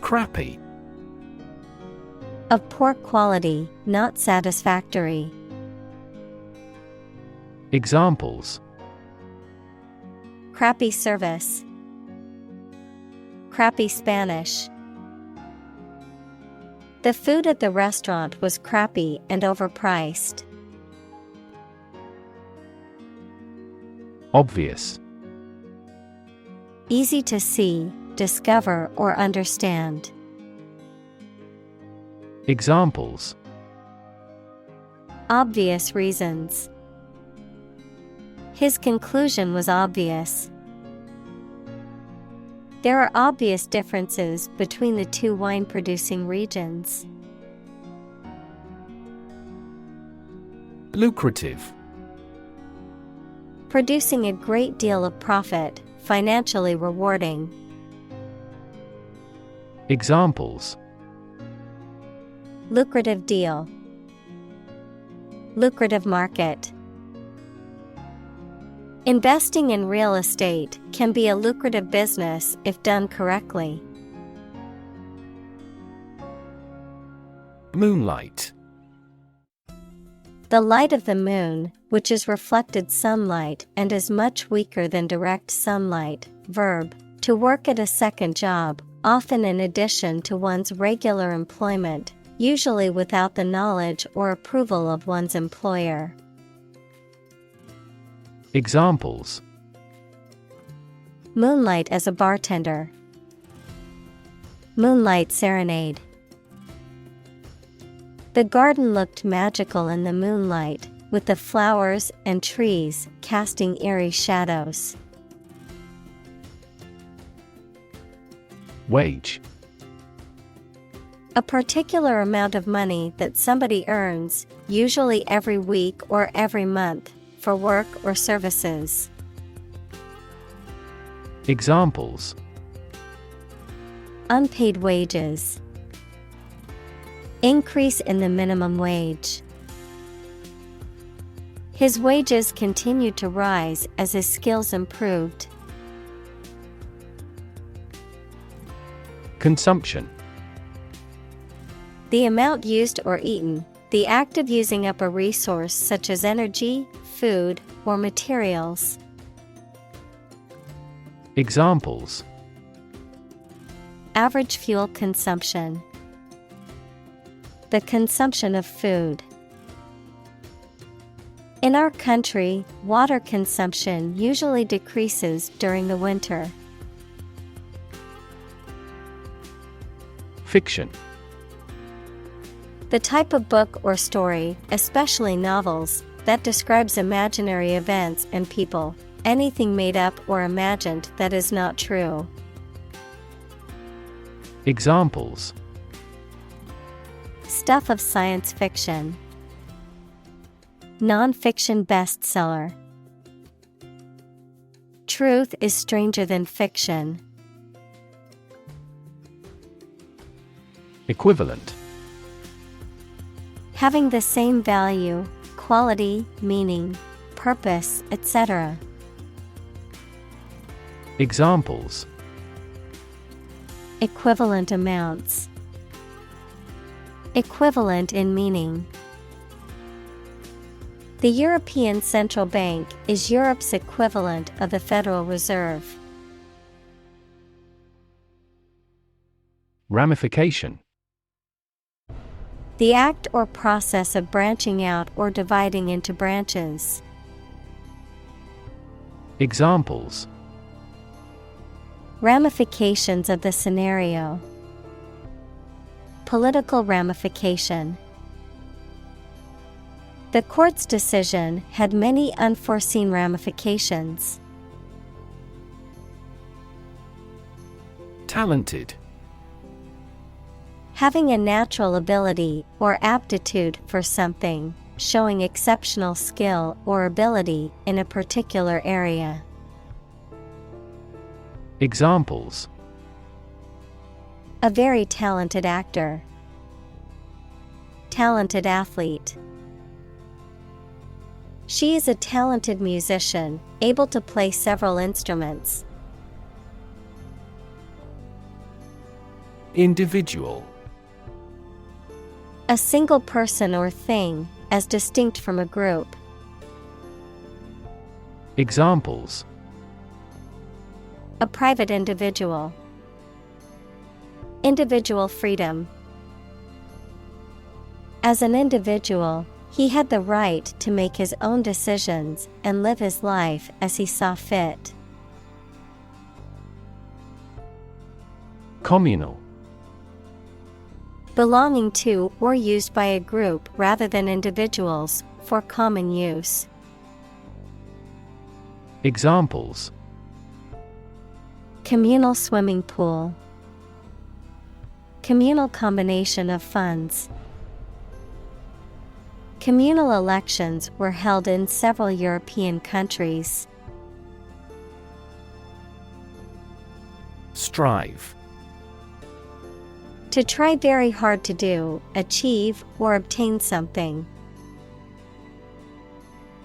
Crappy. Of poor quality, not satisfactory. Examples: Crappy service. Crappy Spanish. The food at the restaurant was crappy and overpriced. Obvious. Easy to see, discover, or understand. Examples: Obvious reasons. His conclusion was obvious. There are obvious differences between the two wine-producing regions. Lucrative. Producing a great deal of profit, financially rewarding. Examples: Lucrative deal. Lucrative market. Investing in real estate can be a lucrative business if done correctly. Moonlight. The light of the moon, which is reflected sunlight and is much weaker than direct sunlight. Verb: to work at a second job, often in addition to one's regular employment, usually without the knowledge or approval of one's employer. Examples: Moonlight as a bartender. Moonlight serenade. The garden looked magical in the moonlight, with the flowers and trees casting eerie shadows. Wage. A particular amount of money that somebody earns, usually every week or every month, for work or services. Examples: Unpaid wages. Increase in the minimum wage. His wages continued to rise as his skills improved. Consumption. The amount used or eaten, the act of using up a resource such as energy, food, or materials. Examples: Average fuel consumption. The consumption of food. In our country, water consumption usually decreases during the winter. Fiction. The type of book or story, especially novels, that describes imaginary events and people, anything made up or imagined that is not true. Examples: Stuff of science fiction. Non-fiction bestseller. Truth is stranger than fiction. Equivalent. Having the same value, quality, meaning, purpose, etc. Examples: Equivalent amounts. Equivalent in meaning. The European Central Bank is Europe's equivalent of the Federal Reserve. Ramification. The act or process of branching out or dividing into branches. Examples: Ramifications of the scenario. Political ramification. The court's decision had many unforeseen ramifications. Talented. Having a natural ability or aptitude for something, showing exceptional skill or ability in a particular area. Examples: A very talented actor. Talented athlete. She is a talented musician, able to play several instruments. Individual. A single person or thing, as distinct from a group. Examples: A private individual. Individual freedom. As an individual, he had the right to make his own decisions and live his life as he saw fit. Communal. Belonging to or used by a group rather than individuals, for common use. Examples: Communal swimming pool. Communal combination of funds. Communal elections were held in several European countries. Strive. To try very hard to do, achieve, or obtain something.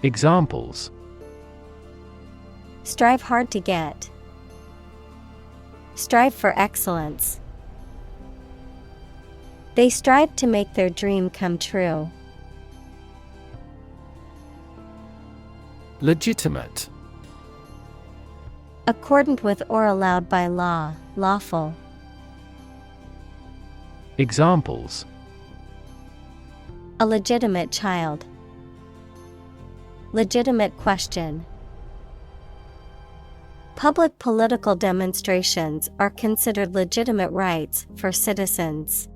Examples: Strive hard to get. Strive for excellence. They strive to make their dream come true. Legitimate. Accordant with or allowed by law, lawful. Examples: A legitimate child. Legitimate question. Public political demonstrations are considered legitimate rights for citizens.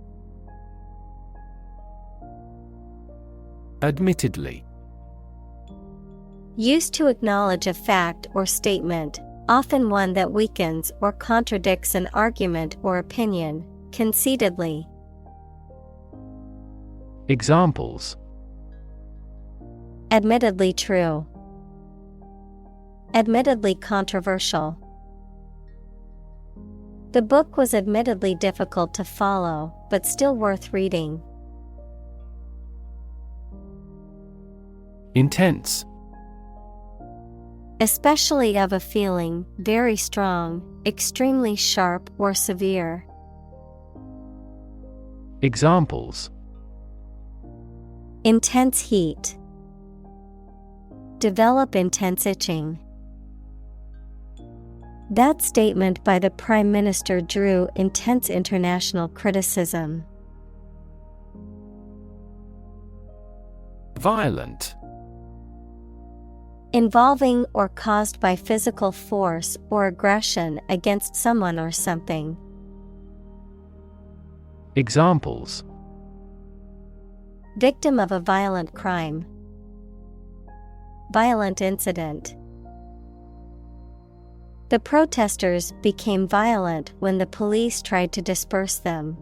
Admittedly. Used to acknowledge a fact or statement, often one that weakens or contradicts an argument or opinion, conceitedly. Examples: Admittedly true. Admittedly controversial. The book was admittedly difficult to follow, but still worth reading. Intense. Especially of a feeling, very strong, extremely sharp or severe. Examples: Intense heat. Develop intense itching. That statement by the Prime Minister drew intense international criticism. Violent. Involving or caused by physical force or aggression against someone or something. Examples: Victim of a violent crime. Violent incident. The protesters became violent when the police tried to disperse them.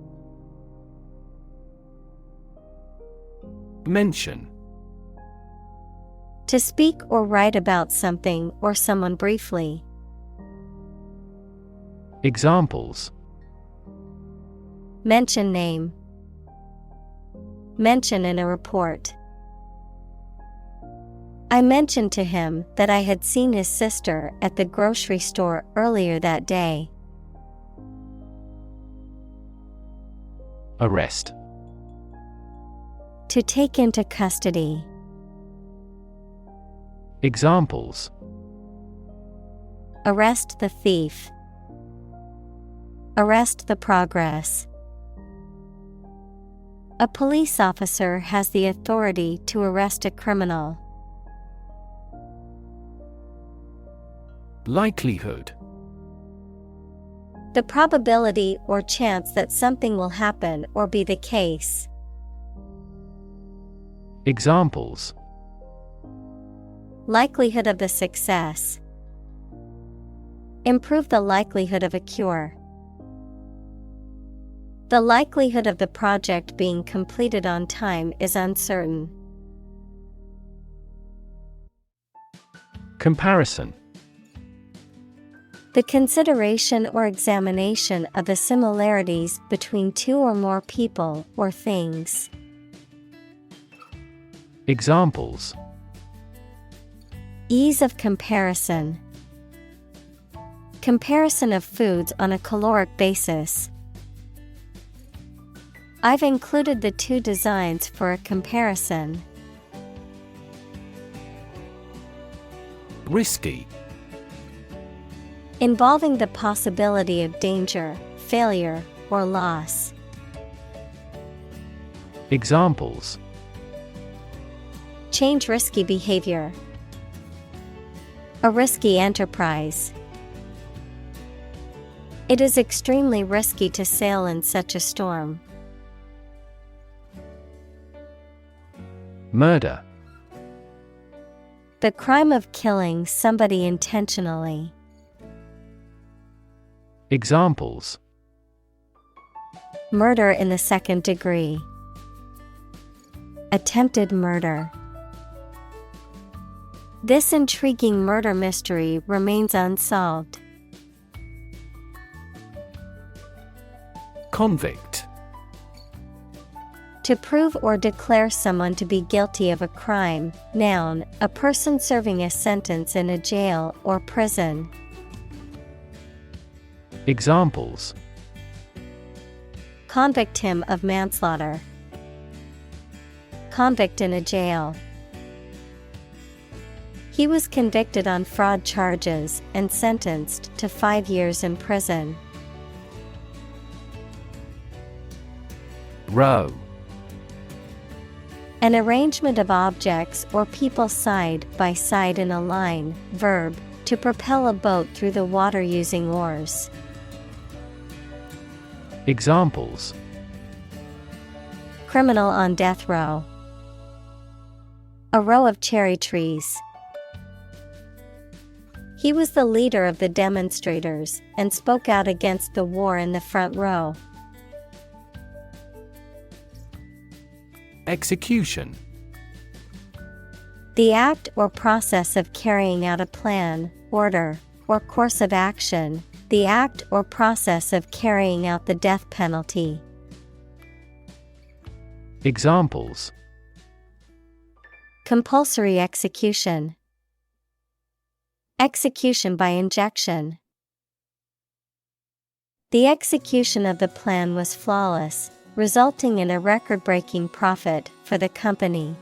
Mention. To speak or write about something or someone briefly. Examples: Mention name. Mention in a report. I mentioned to him that I had seen his sister at the grocery store earlier that day. Arrest. To take into custody. Examples: Arrest the thief. Arrest the progress. A police officer has the authority to arrest a criminal. Likelihood. The probability or chance that something will happen or be the case. Examples: Likelihood of the success. Improve the likelihood of a cure. The likelihood of the project being completed on time is uncertain. Comparison. The consideration or examination of the similarities between two or more people or things. Examples: Ease of comparison. Comparison of foods on a caloric basis. I've included the two designs for a comparison. Risky. Involving the possibility of danger, failure, or loss. Examples: Change risky behavior. A risky enterprise. It is extremely risky to sail in such a storm. Murder. The crime of killing somebody intentionally. Examples: Murder in the second degree. Attempted murder. This intriguing murder mystery remains unsolved. Convict. To prove or declare someone to be guilty of a crime. Noun, a person serving a sentence in a jail or prison. Examples: Convict him of manslaughter. Convict in a jail. He was convicted on fraud charges and sentenced to 5 years in prison. Row. An arrangement of objects or people side by side in a line. Verb, to propel a boat through the water using oars. Examples: Criminal on death row. A row of cherry trees. He was the leader of the demonstrators and spoke out against the war in the front row. Execution. The act or process of carrying out a plan, order, or course of action. The act or process of carrying out the death penalty. Examples: Compulsory execution. Execution by injection. The execution of the plan was flawless, resulting in a record-breaking profit for the company.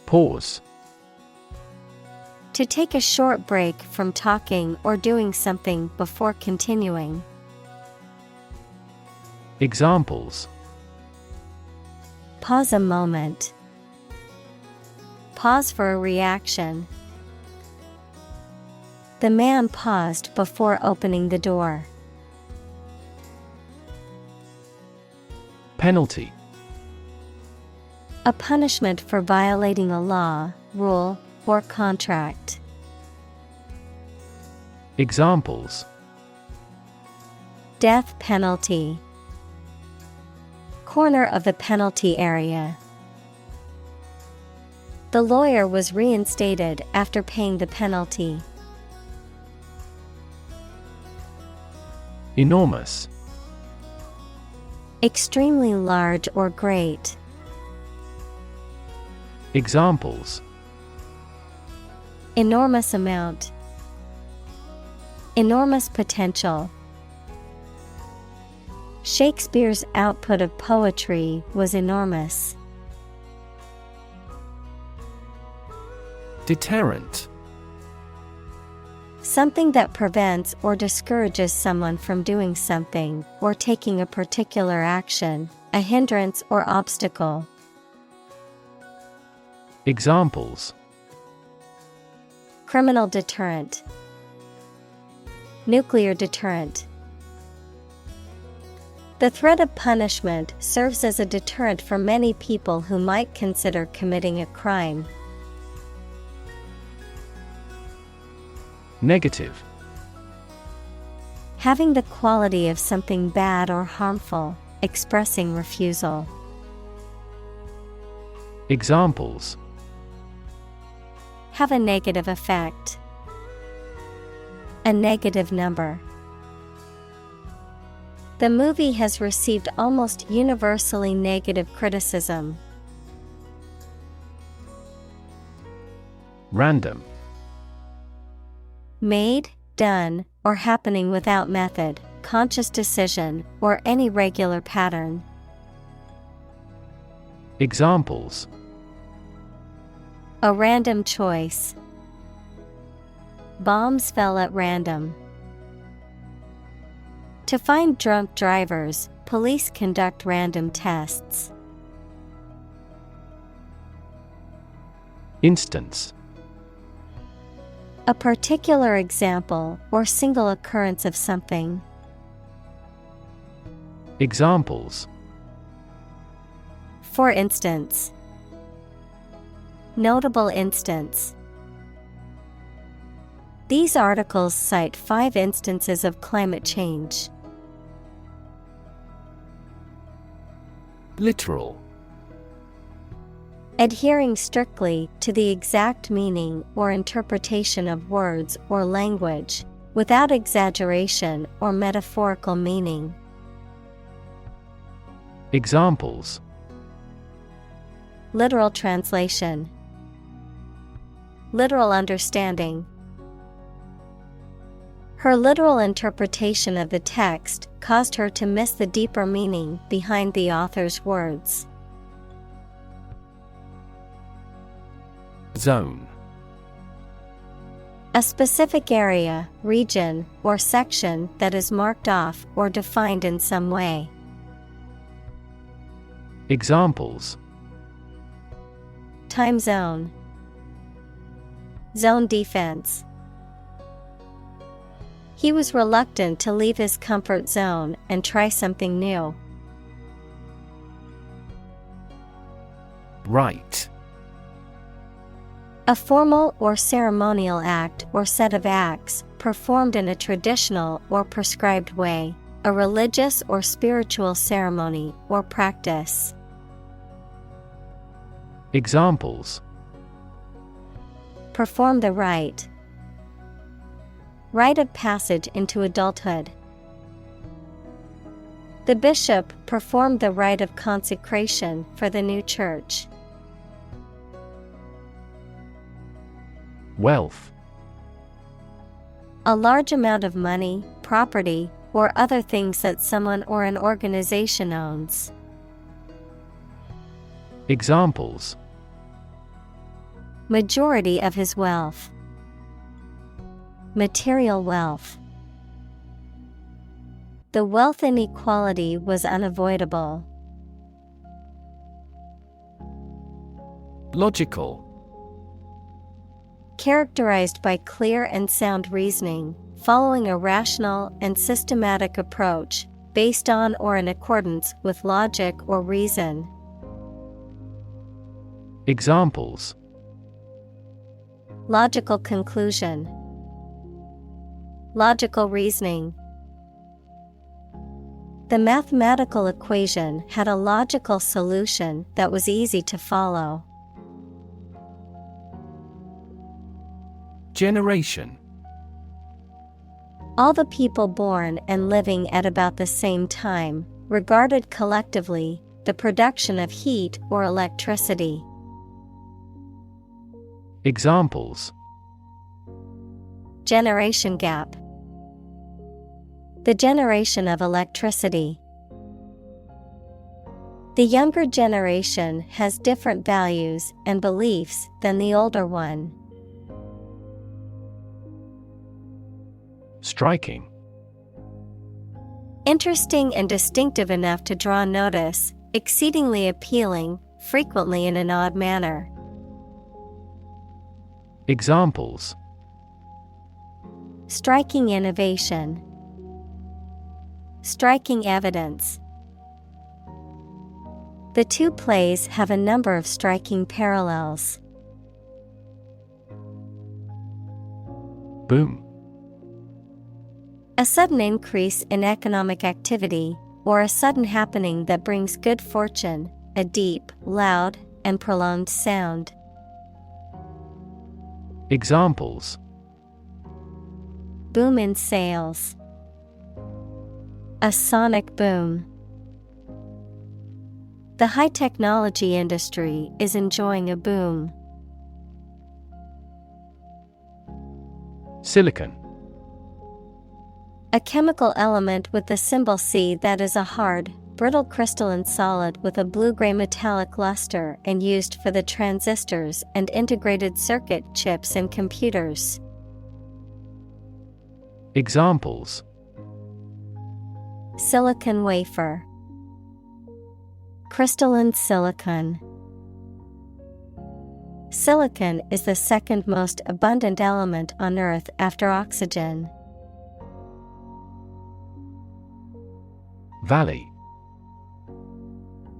Pause. To take a short break from talking or doing something before continuing. Examples: Pause a moment. Pause for a reaction. The man paused before opening the door. Penalty. A punishment for violating a law, rule, or contract. Examples: Death penalty. Corner of the penalty area. The lawyer was reinstated after paying the penalty. Enormous. Extremely large or great. Examples: Enormous amount. Enormous potential. Shakespeare's output of poetry was enormous. Deterrent. Something that prevents or discourages someone from doing something or taking a particular action, a hindrance or obstacle. Examples: Criminal deterrent. Nuclear deterrent. The threat of punishment serves as a deterrent for many people who might consider committing a crime. Negative. Having the quality of something bad or harmful, expressing refusal. Examples: Have a negative effect. A negative number. The movie has received almost universally negative criticism. Random. Made, done, or happening without method, conscious decision, or any regular pattern. Examples: A random choice. Bombs fell at random. To find drunk drivers, police conduct random tests. Instance. A particular example or single occurrence of something. Examples. For instance. Notable instance. These articles cite 5 instances of climate change. Literal. Adhering strictly to the exact meaning or interpretation of words or language, without exaggeration or metaphorical meaning. Examples. Literal translation. Literal understanding. Her literal interpretation of the text caused her to miss the deeper meaning behind the author's words. Zone. A specific area, region, or section that is marked off or defined in some way. Examples. Time zone. Zone defense. He was reluctant to leave his comfort zone and try something new. Rite. A formal or ceremonial act or set of acts performed in a traditional or prescribed way, a religious or spiritual ceremony or practice. Examples. Perform the rite. Rite of passage into adulthood. The bishop performed the rite of consecration for the new church. Wealth. A large amount of money, property, or other things that someone or an organization owns. Examples. Majority of his wealth. Material wealth. The wealth inequality was unavoidable. Logical. Characterized by clear and sound reasoning, following a rational and systematic approach, based on or in accordance with logic or reason. Examples. Logical conclusion. Logical reasoning. The mathematical equation had a logical solution that was easy to follow. Generation. All the people born and living at about the same time, regarded collectively, the production of heat or electricity. Examples. Generation gap. The generation of electricity. The younger generation has different values and beliefs than the older one. Striking. Interesting and distinctive enough to draw notice, exceedingly appealing, frequently in an odd manner. Examples. Striking innovation. Striking evidence. The two plays have a number of striking parallels. Boom. A sudden increase in economic activity, or a sudden happening that brings good fortune, a deep, loud, and prolonged sound. Examples. Boom in sales. A sonic boom. The high technology industry is enjoying a boom. Silicon. A chemical element with the symbol C that is a hard, brittle crystalline solid with a blue-gray metallic luster and used for the transistors and integrated circuit chips in computers. Examples. Silicon wafer. Crystalline silicon. Silicon is the second most abundant element on Earth after oxygen. Valley.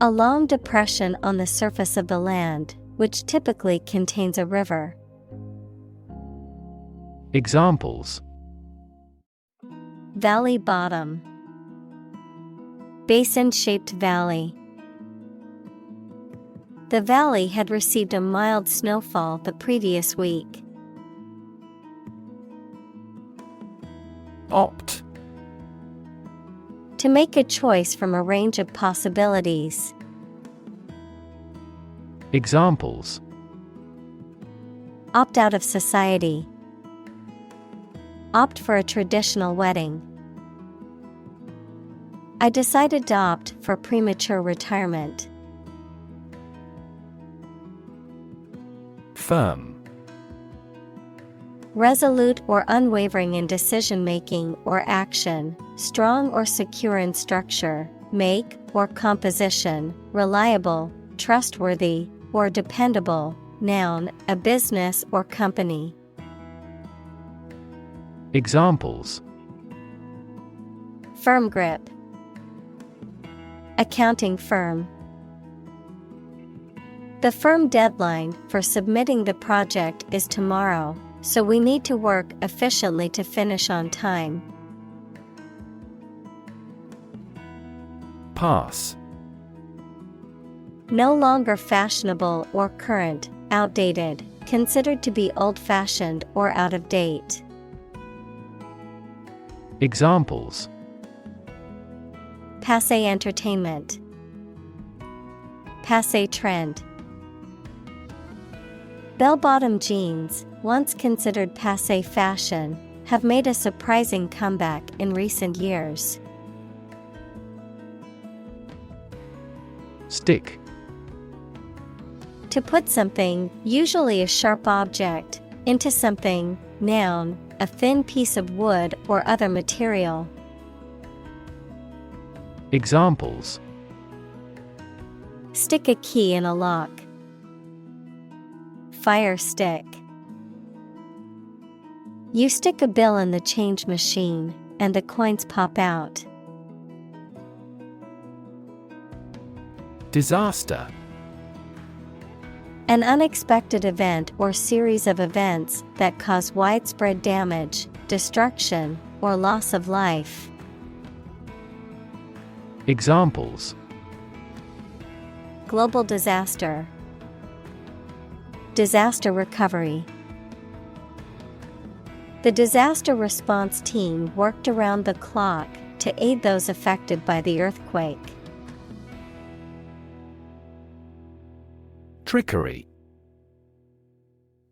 A long depression on the surface of the land, which typically contains a river. Examples: Valley bottom. Basin-shaped valley. The valley had received a mild snowfall the previous week. Opt. To make a choice from a range of possibilities. Examples: Opt out of society. Opt for a traditional wedding. I decided to opt for premature retirement. Firm. Resolute or unwavering in decision-making or action, strong or secure in structure, make or composition, reliable, trustworthy, or dependable. Noun, a business or company. Examples: Firm grip. Accounting firm. The firm deadline for submitting the project is tomorrow, so we need to work efficiently to finish on time. Pass. No longer fashionable or current, outdated, considered to be old-fashioned or out of date. Examples: Passé entertainment. Passé trend. Bell-bottom jeans, once considered passé fashion, have made a surprising comeback in recent years. Stick. To put something, usually a sharp object, into something. Noun, a thin piece of wood or other material. Examples: Stick a key in a lock. Fire stick. You stick a bill in the change machine, and the coins pop out. Disaster. An unexpected event or series of events that cause widespread damage, destruction, or loss of life. Examples: Global disaster. Disaster recovery. The disaster response team worked around the clock to aid those affected by the earthquake. Trickery.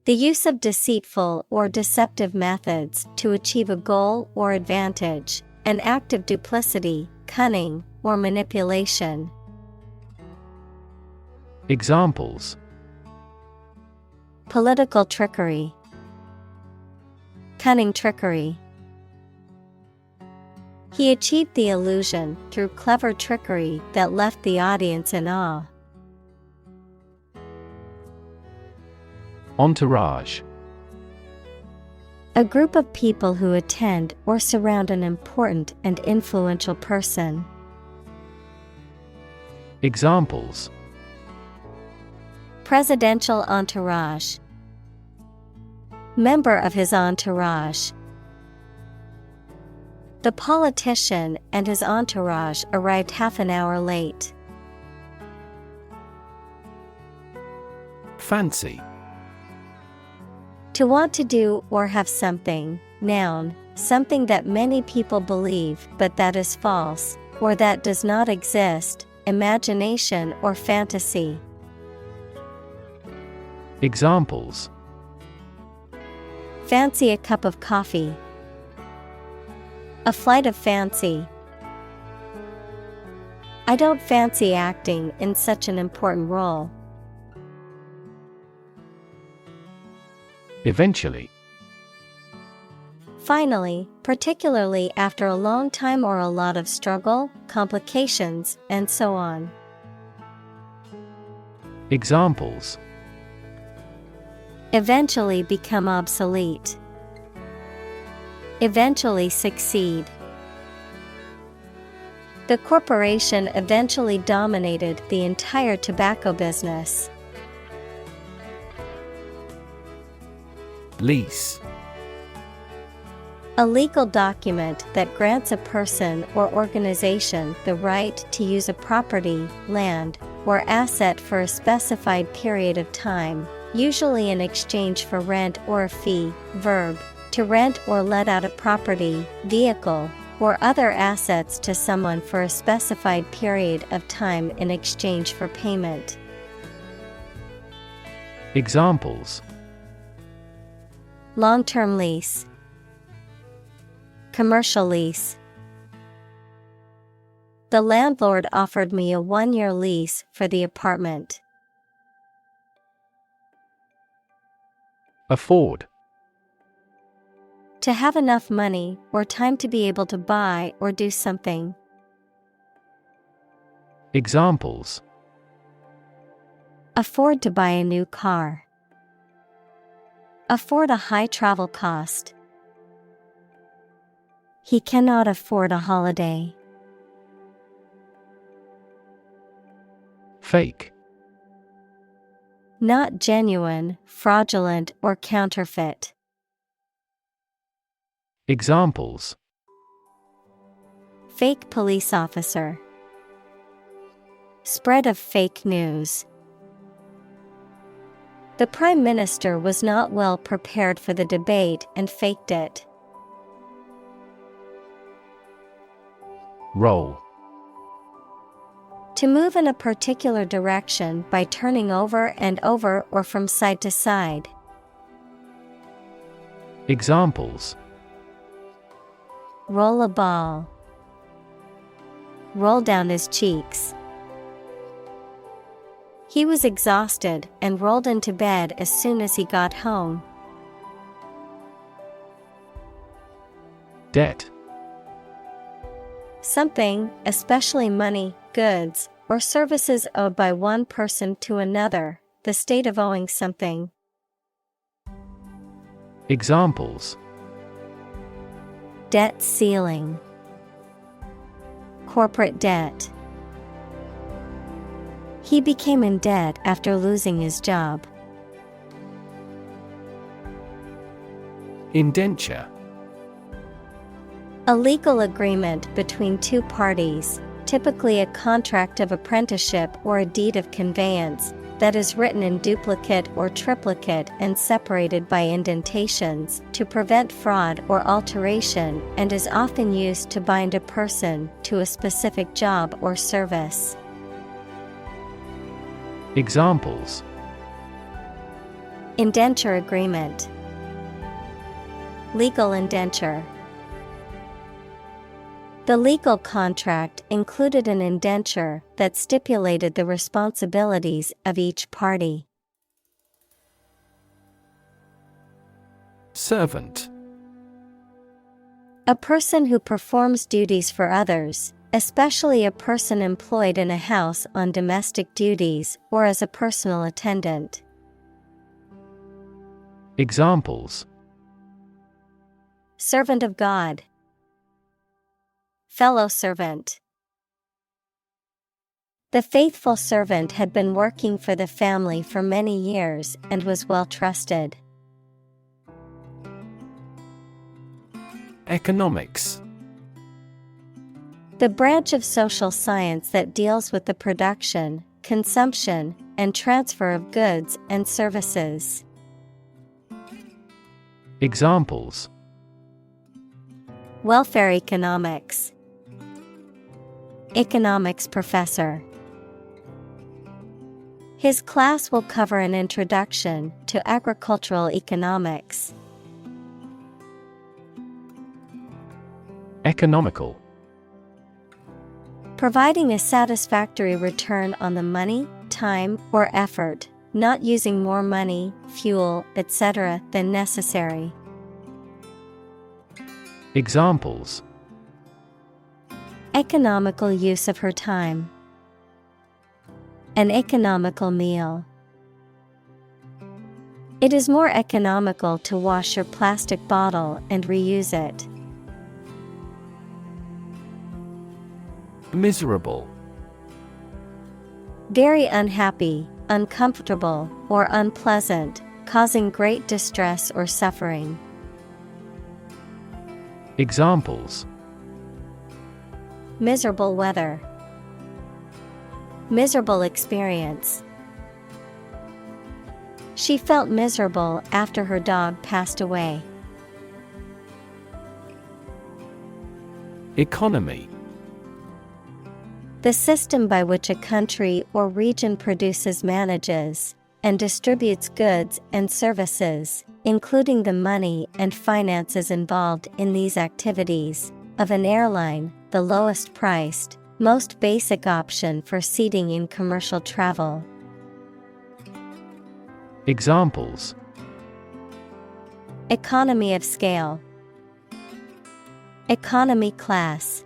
The use of deceitful or deceptive methods to achieve a goal or advantage, an act of duplicity, cunning, or manipulation. Examples: Political trickery. Cunning trickery. He achieved the illusion through clever trickery that left the audience in awe. Entourage. A group of people who attend or surround an important and influential person. Examples: Presidential entourage. Member of his entourage. The politician and his entourage arrived half an hour late. Fancy. To want to do or have something. Noun, something that many people believe but that is false, or that does not exist, imagination or fantasy. Examples: Fancy a cup of coffee. A flight of fancy. I don't fancy acting in such an important role. Eventually. Finally, particularly after a long time or a lot of struggle, complications, and so on. Examples: Eventually become obsolete. Eventually succeed. The corporation eventually dominated the entire tobacco business. Lease. A legal document that grants a person or organization the right to use a property, land, or asset for a specified period of time, usually in exchange for rent or a fee. Verb, to rent or let out a property, vehicle, or other assets to someone for a specified period of time in exchange for payment. Examples: long-term lease, commercial lease. The landlord offered me a 1-year lease for the apartment. Afford. To have enough money or time to be able to buy or do something. Examples: afford to buy a new car. Afford a high travel cost. He cannot afford a holiday. Fake. Not genuine, fraudulent, or counterfeit. Examples: fake police officer. Spread of fake news. The Prime Minister was not well prepared for the debate and faked it. Roll. To move in a particular direction by turning over and over or from side to side. Examples: roll a ball. Roll down his cheeks. He was exhausted and rolled into bed as soon as he got home. Debt. Something, especially money, goods, or services owed by one person to another, the state of owing something. Examples: debt ceiling. Corporate debt. He became in debt after losing his job. Indenture. A legal agreement between two parties, typically a contract of apprenticeship or a deed of conveyance, that is written in duplicate or triplicate and separated by indentations to prevent fraud or alteration, and is often used to bind a person to a specific job or service. Examples: indenture agreement. Legal indenture. The legal contract included an indenture that stipulated the responsibilities of each party. Servant. A person who performs duties for others, especially a person employed in a house on domestic duties or as a personal attendant. Examples: servant of God. Fellow servant. The faithful servant had been working for the family for many years and was well trusted. Economics. The branch of social science that deals with the production, consumption, and transfer of goods and services. Examples: welfare economics. Economics professor. His class will cover an introduction to agricultural economics. Economical. Providing a satisfactory return on the money, time, or effort, not using more money, fuel, etc. than necessary. Examples: economical use of her time. An economical meal. It is more economical to wash your plastic bottle and reuse it. Miserable. Very unhappy, uncomfortable, or unpleasant, causing great distress or suffering. Examples: Miserable weather. Miserable experience. She felt miserable after her dog passed away. Economy. The system by which a country or region produces, manages, and distributes goods and services, including the money and finances involved in these activities, of an airline, the lowest priced, most basic option for seating in commercial travel. Examples: Economy of scale. Economy class.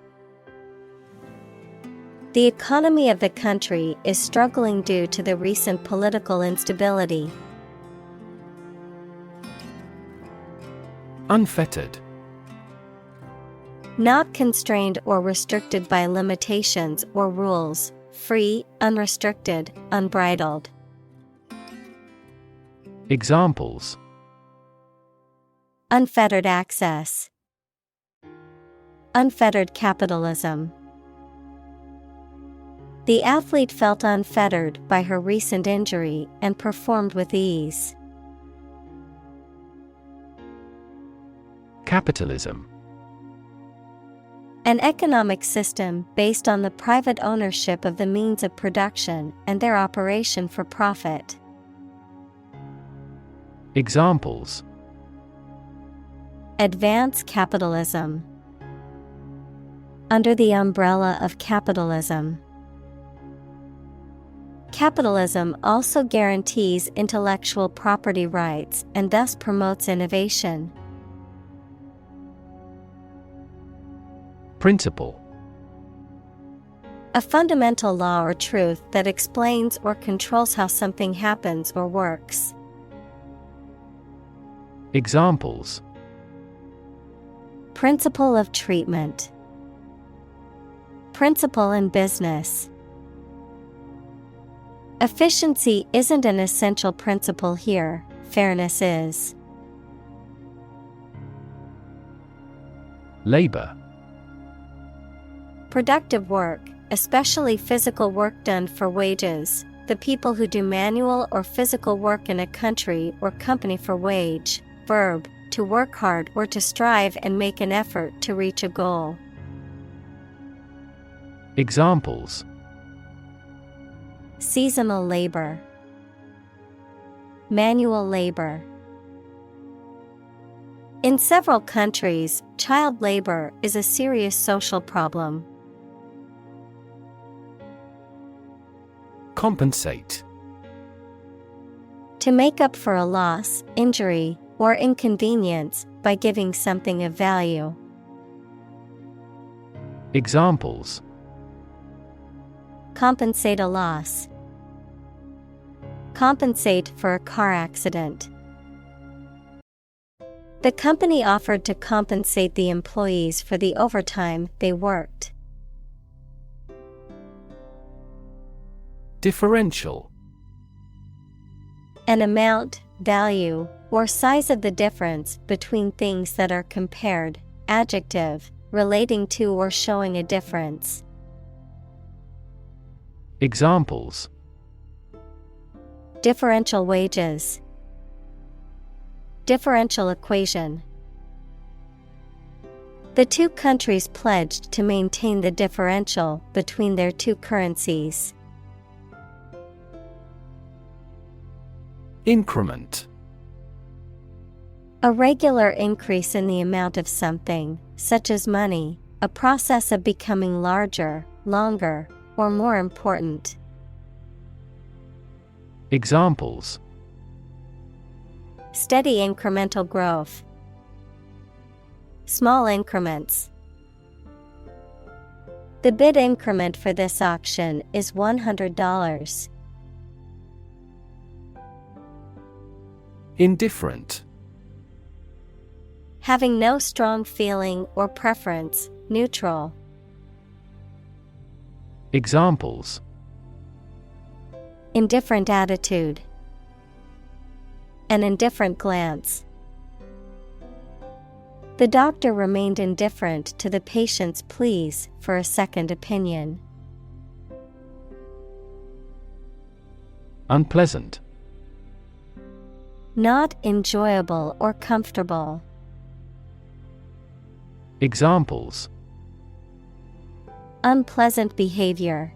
The economy of the country is struggling due to the recent political instability. Unfettered. Not constrained or restricted by limitations or rules, free, unrestricted, unbridled. Examples: Unfettered access. Unfettered capitalism. The athlete felt unfettered by her recent injury and performed with ease. Capitalism. An economic system based on the private ownership of the means of production and their operation for profit. Examples: Advance capitalism. Under the umbrella of capitalism. Capitalism also guarantees intellectual property rights and thus promotes innovation. Principle. A fundamental law or truth that explains or controls how something happens or works. Examples: Principle of treatment. Principle in business. Efficiency isn't an essential principle here, fairness is. Labor. Productive work, especially physical work done for wages, the people who do manual or physical work in a country or company for wage. Verb, to work hard or to strive and make an effort to reach a goal. Examples: Seasonal labor. Manual labor. In several countries, child labor is a serious social problem. Compensate. To make up for a loss, injury, or inconvenience by giving something of value. Examples: Compensate a loss. Compensate for a car accident. The company offered to compensate the employees for the overtime they worked. Differential. An amount, value, or size of the difference between things that are compared, adjective, relating to or showing a difference. Examples: Differential wages. Differential equation. The two countries pledged to maintain the differential between their two currencies. Increment. A regular increase in the amount of something, such as money, a process of becoming larger, longer, or more important. Examples: Steady incremental growth. Small increments. The bid increment for this auction is $100. Indifferent. Having no strong feeling or preference, neutral. Examples: Indifferent attitude. An indifferent glance. The doctor remained indifferent to the patient's pleas for a second opinion. Unpleasant. Not enjoyable or comfortable. Examples: Unpleasant behavior.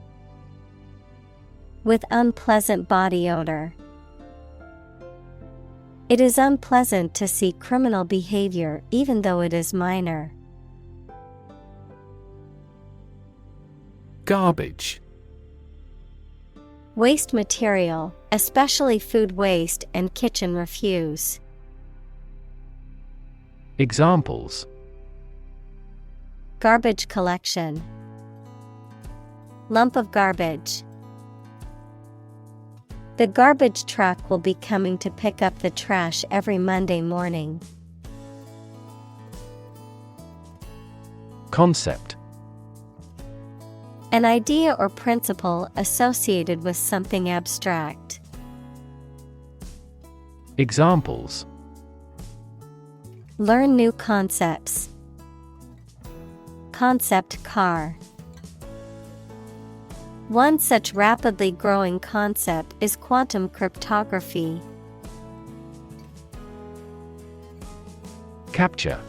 With unpleasant body odor. It is unpleasant to see criminal behavior even though it is minor. Garbage. Waste material, especially food waste and kitchen refuse. Examples: Garbage collection. Lump of garbage. The garbage truck will be coming to pick up the trash every Monday morning. Concept. An idea or principle associated with something abstract. Examples: Learn new concepts. Concept car. One such rapidly growing concept is quantum cryptography. Capture.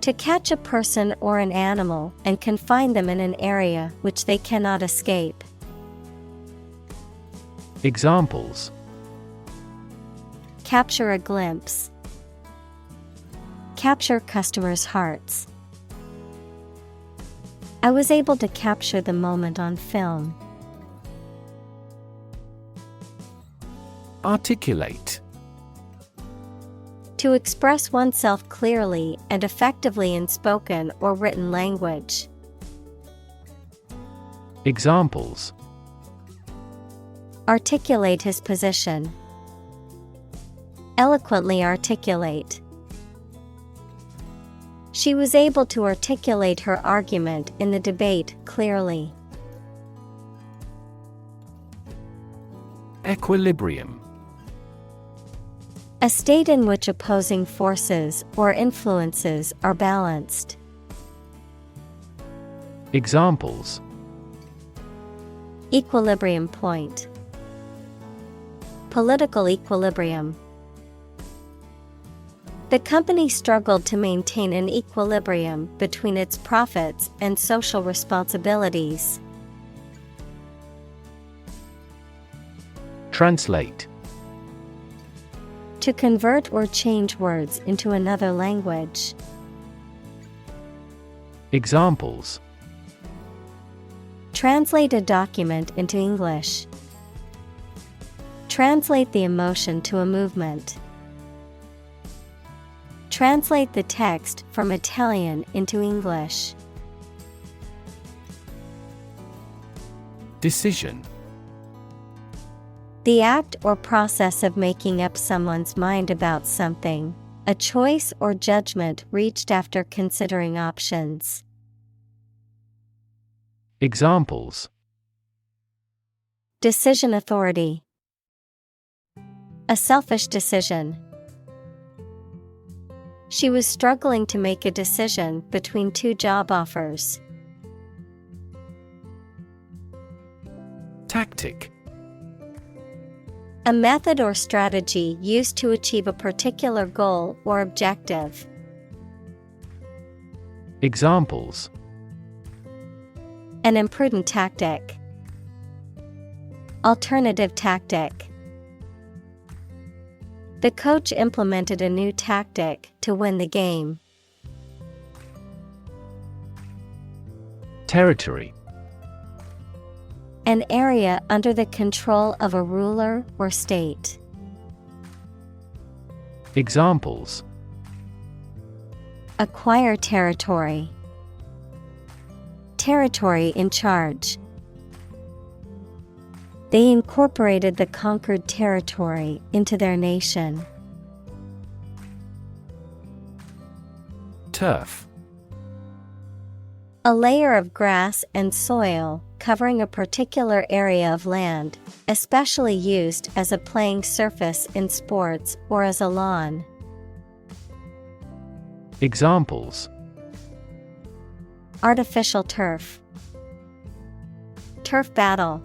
To catch a person or an animal and confine them in an area which they cannot escape. Examples: Capture a glimpse. Capture customers' hearts. I was able to capture the moment on film. Articulate. To express oneself clearly and effectively in spoken or written language. Examples: Articulate his position. Eloquently articulate. She was able to articulate her argument in the debate clearly. Equilibrium. A state in which opposing forces or influences are balanced. Examples: Equilibrium point. Political equilibrium. The company struggled to maintain an equilibrium between its profits and social responsibilities. Translate. To convert or change words into another language. Examples: Translate a document into English. Translate the emotion to a movement. Translate the text from Italian into English. Decision. The act or process of making up someone's mind about something, a choice or judgment reached after considering options. Examples: Decision authority. A selfish decision. She was struggling to make a decision between two job offers. Tactic. A method or strategy used to achieve a particular goal or objective. Examples: An imprudent tactic. Alternative tactic. The coach implemented a new tactic to win the game. Territory. An area under the control of a ruler or state. Examples: Acquire territory. Territory in charge. They incorporated the conquered territory into their nation. Turf. A layer of grass and soil covering a particular area of land, especially used as a playing surface in sports or as a lawn. Examples: Artificial turf. Turf battle.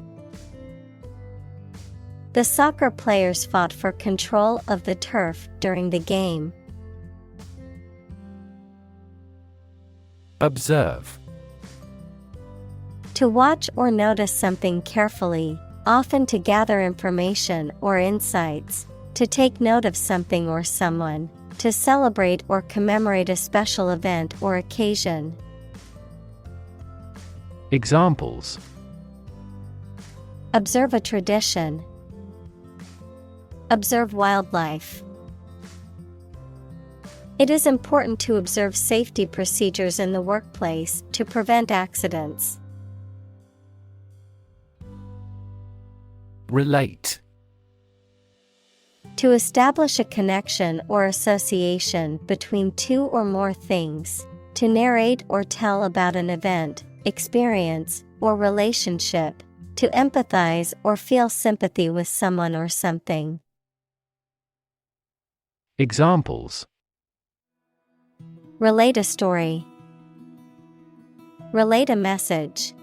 The soccer players fought for control of the turf during the game. Observe. To watch or notice something carefully, often to gather information or insights, to take note of something or someone, to celebrate or commemorate a special event or occasion. Examples: Observe a tradition. Observe wildlife. It is important to observe safety procedures in the workplace to prevent accidents. Relate. To establish a connection or association between two or more things, to narrate or tell about an event, experience, or relationship, to empathize or feel sympathy with someone or something. Examples: Relate a story. Relate a message.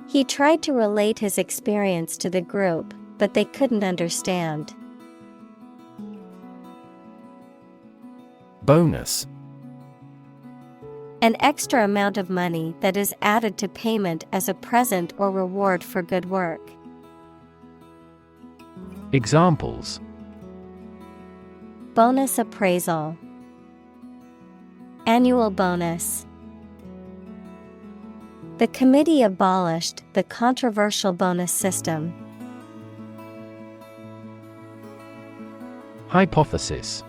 He tried to relate his experience to the group, but they couldn't understand. Bonus. An extra amount of money that is added to payment as a present or reward for good work. Examples: Bonus appraisal. Annual bonus. The committee abolished the controversial bonus system. Hypothesis.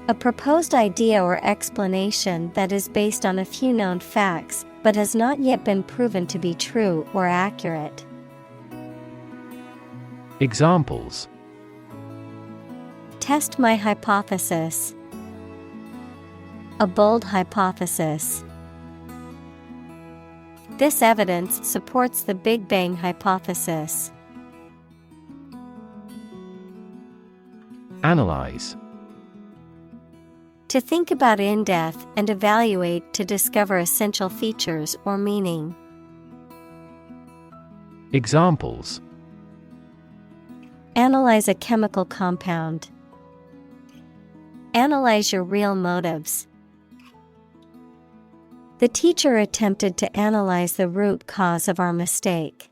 A proposed idea or explanation that is based on a few known facts, but has not yet been proven to be true or accurate. Examples: Test my hypothesis. A bold hypothesis. This evidence supports the Big Bang hypothesis. Analyze. To think about in depth and evaluate to discover essential features or meaning. Examples: Analyze a chemical compound. Analyze your real motives. The teacher attempted to analyze the root cause of our mistake.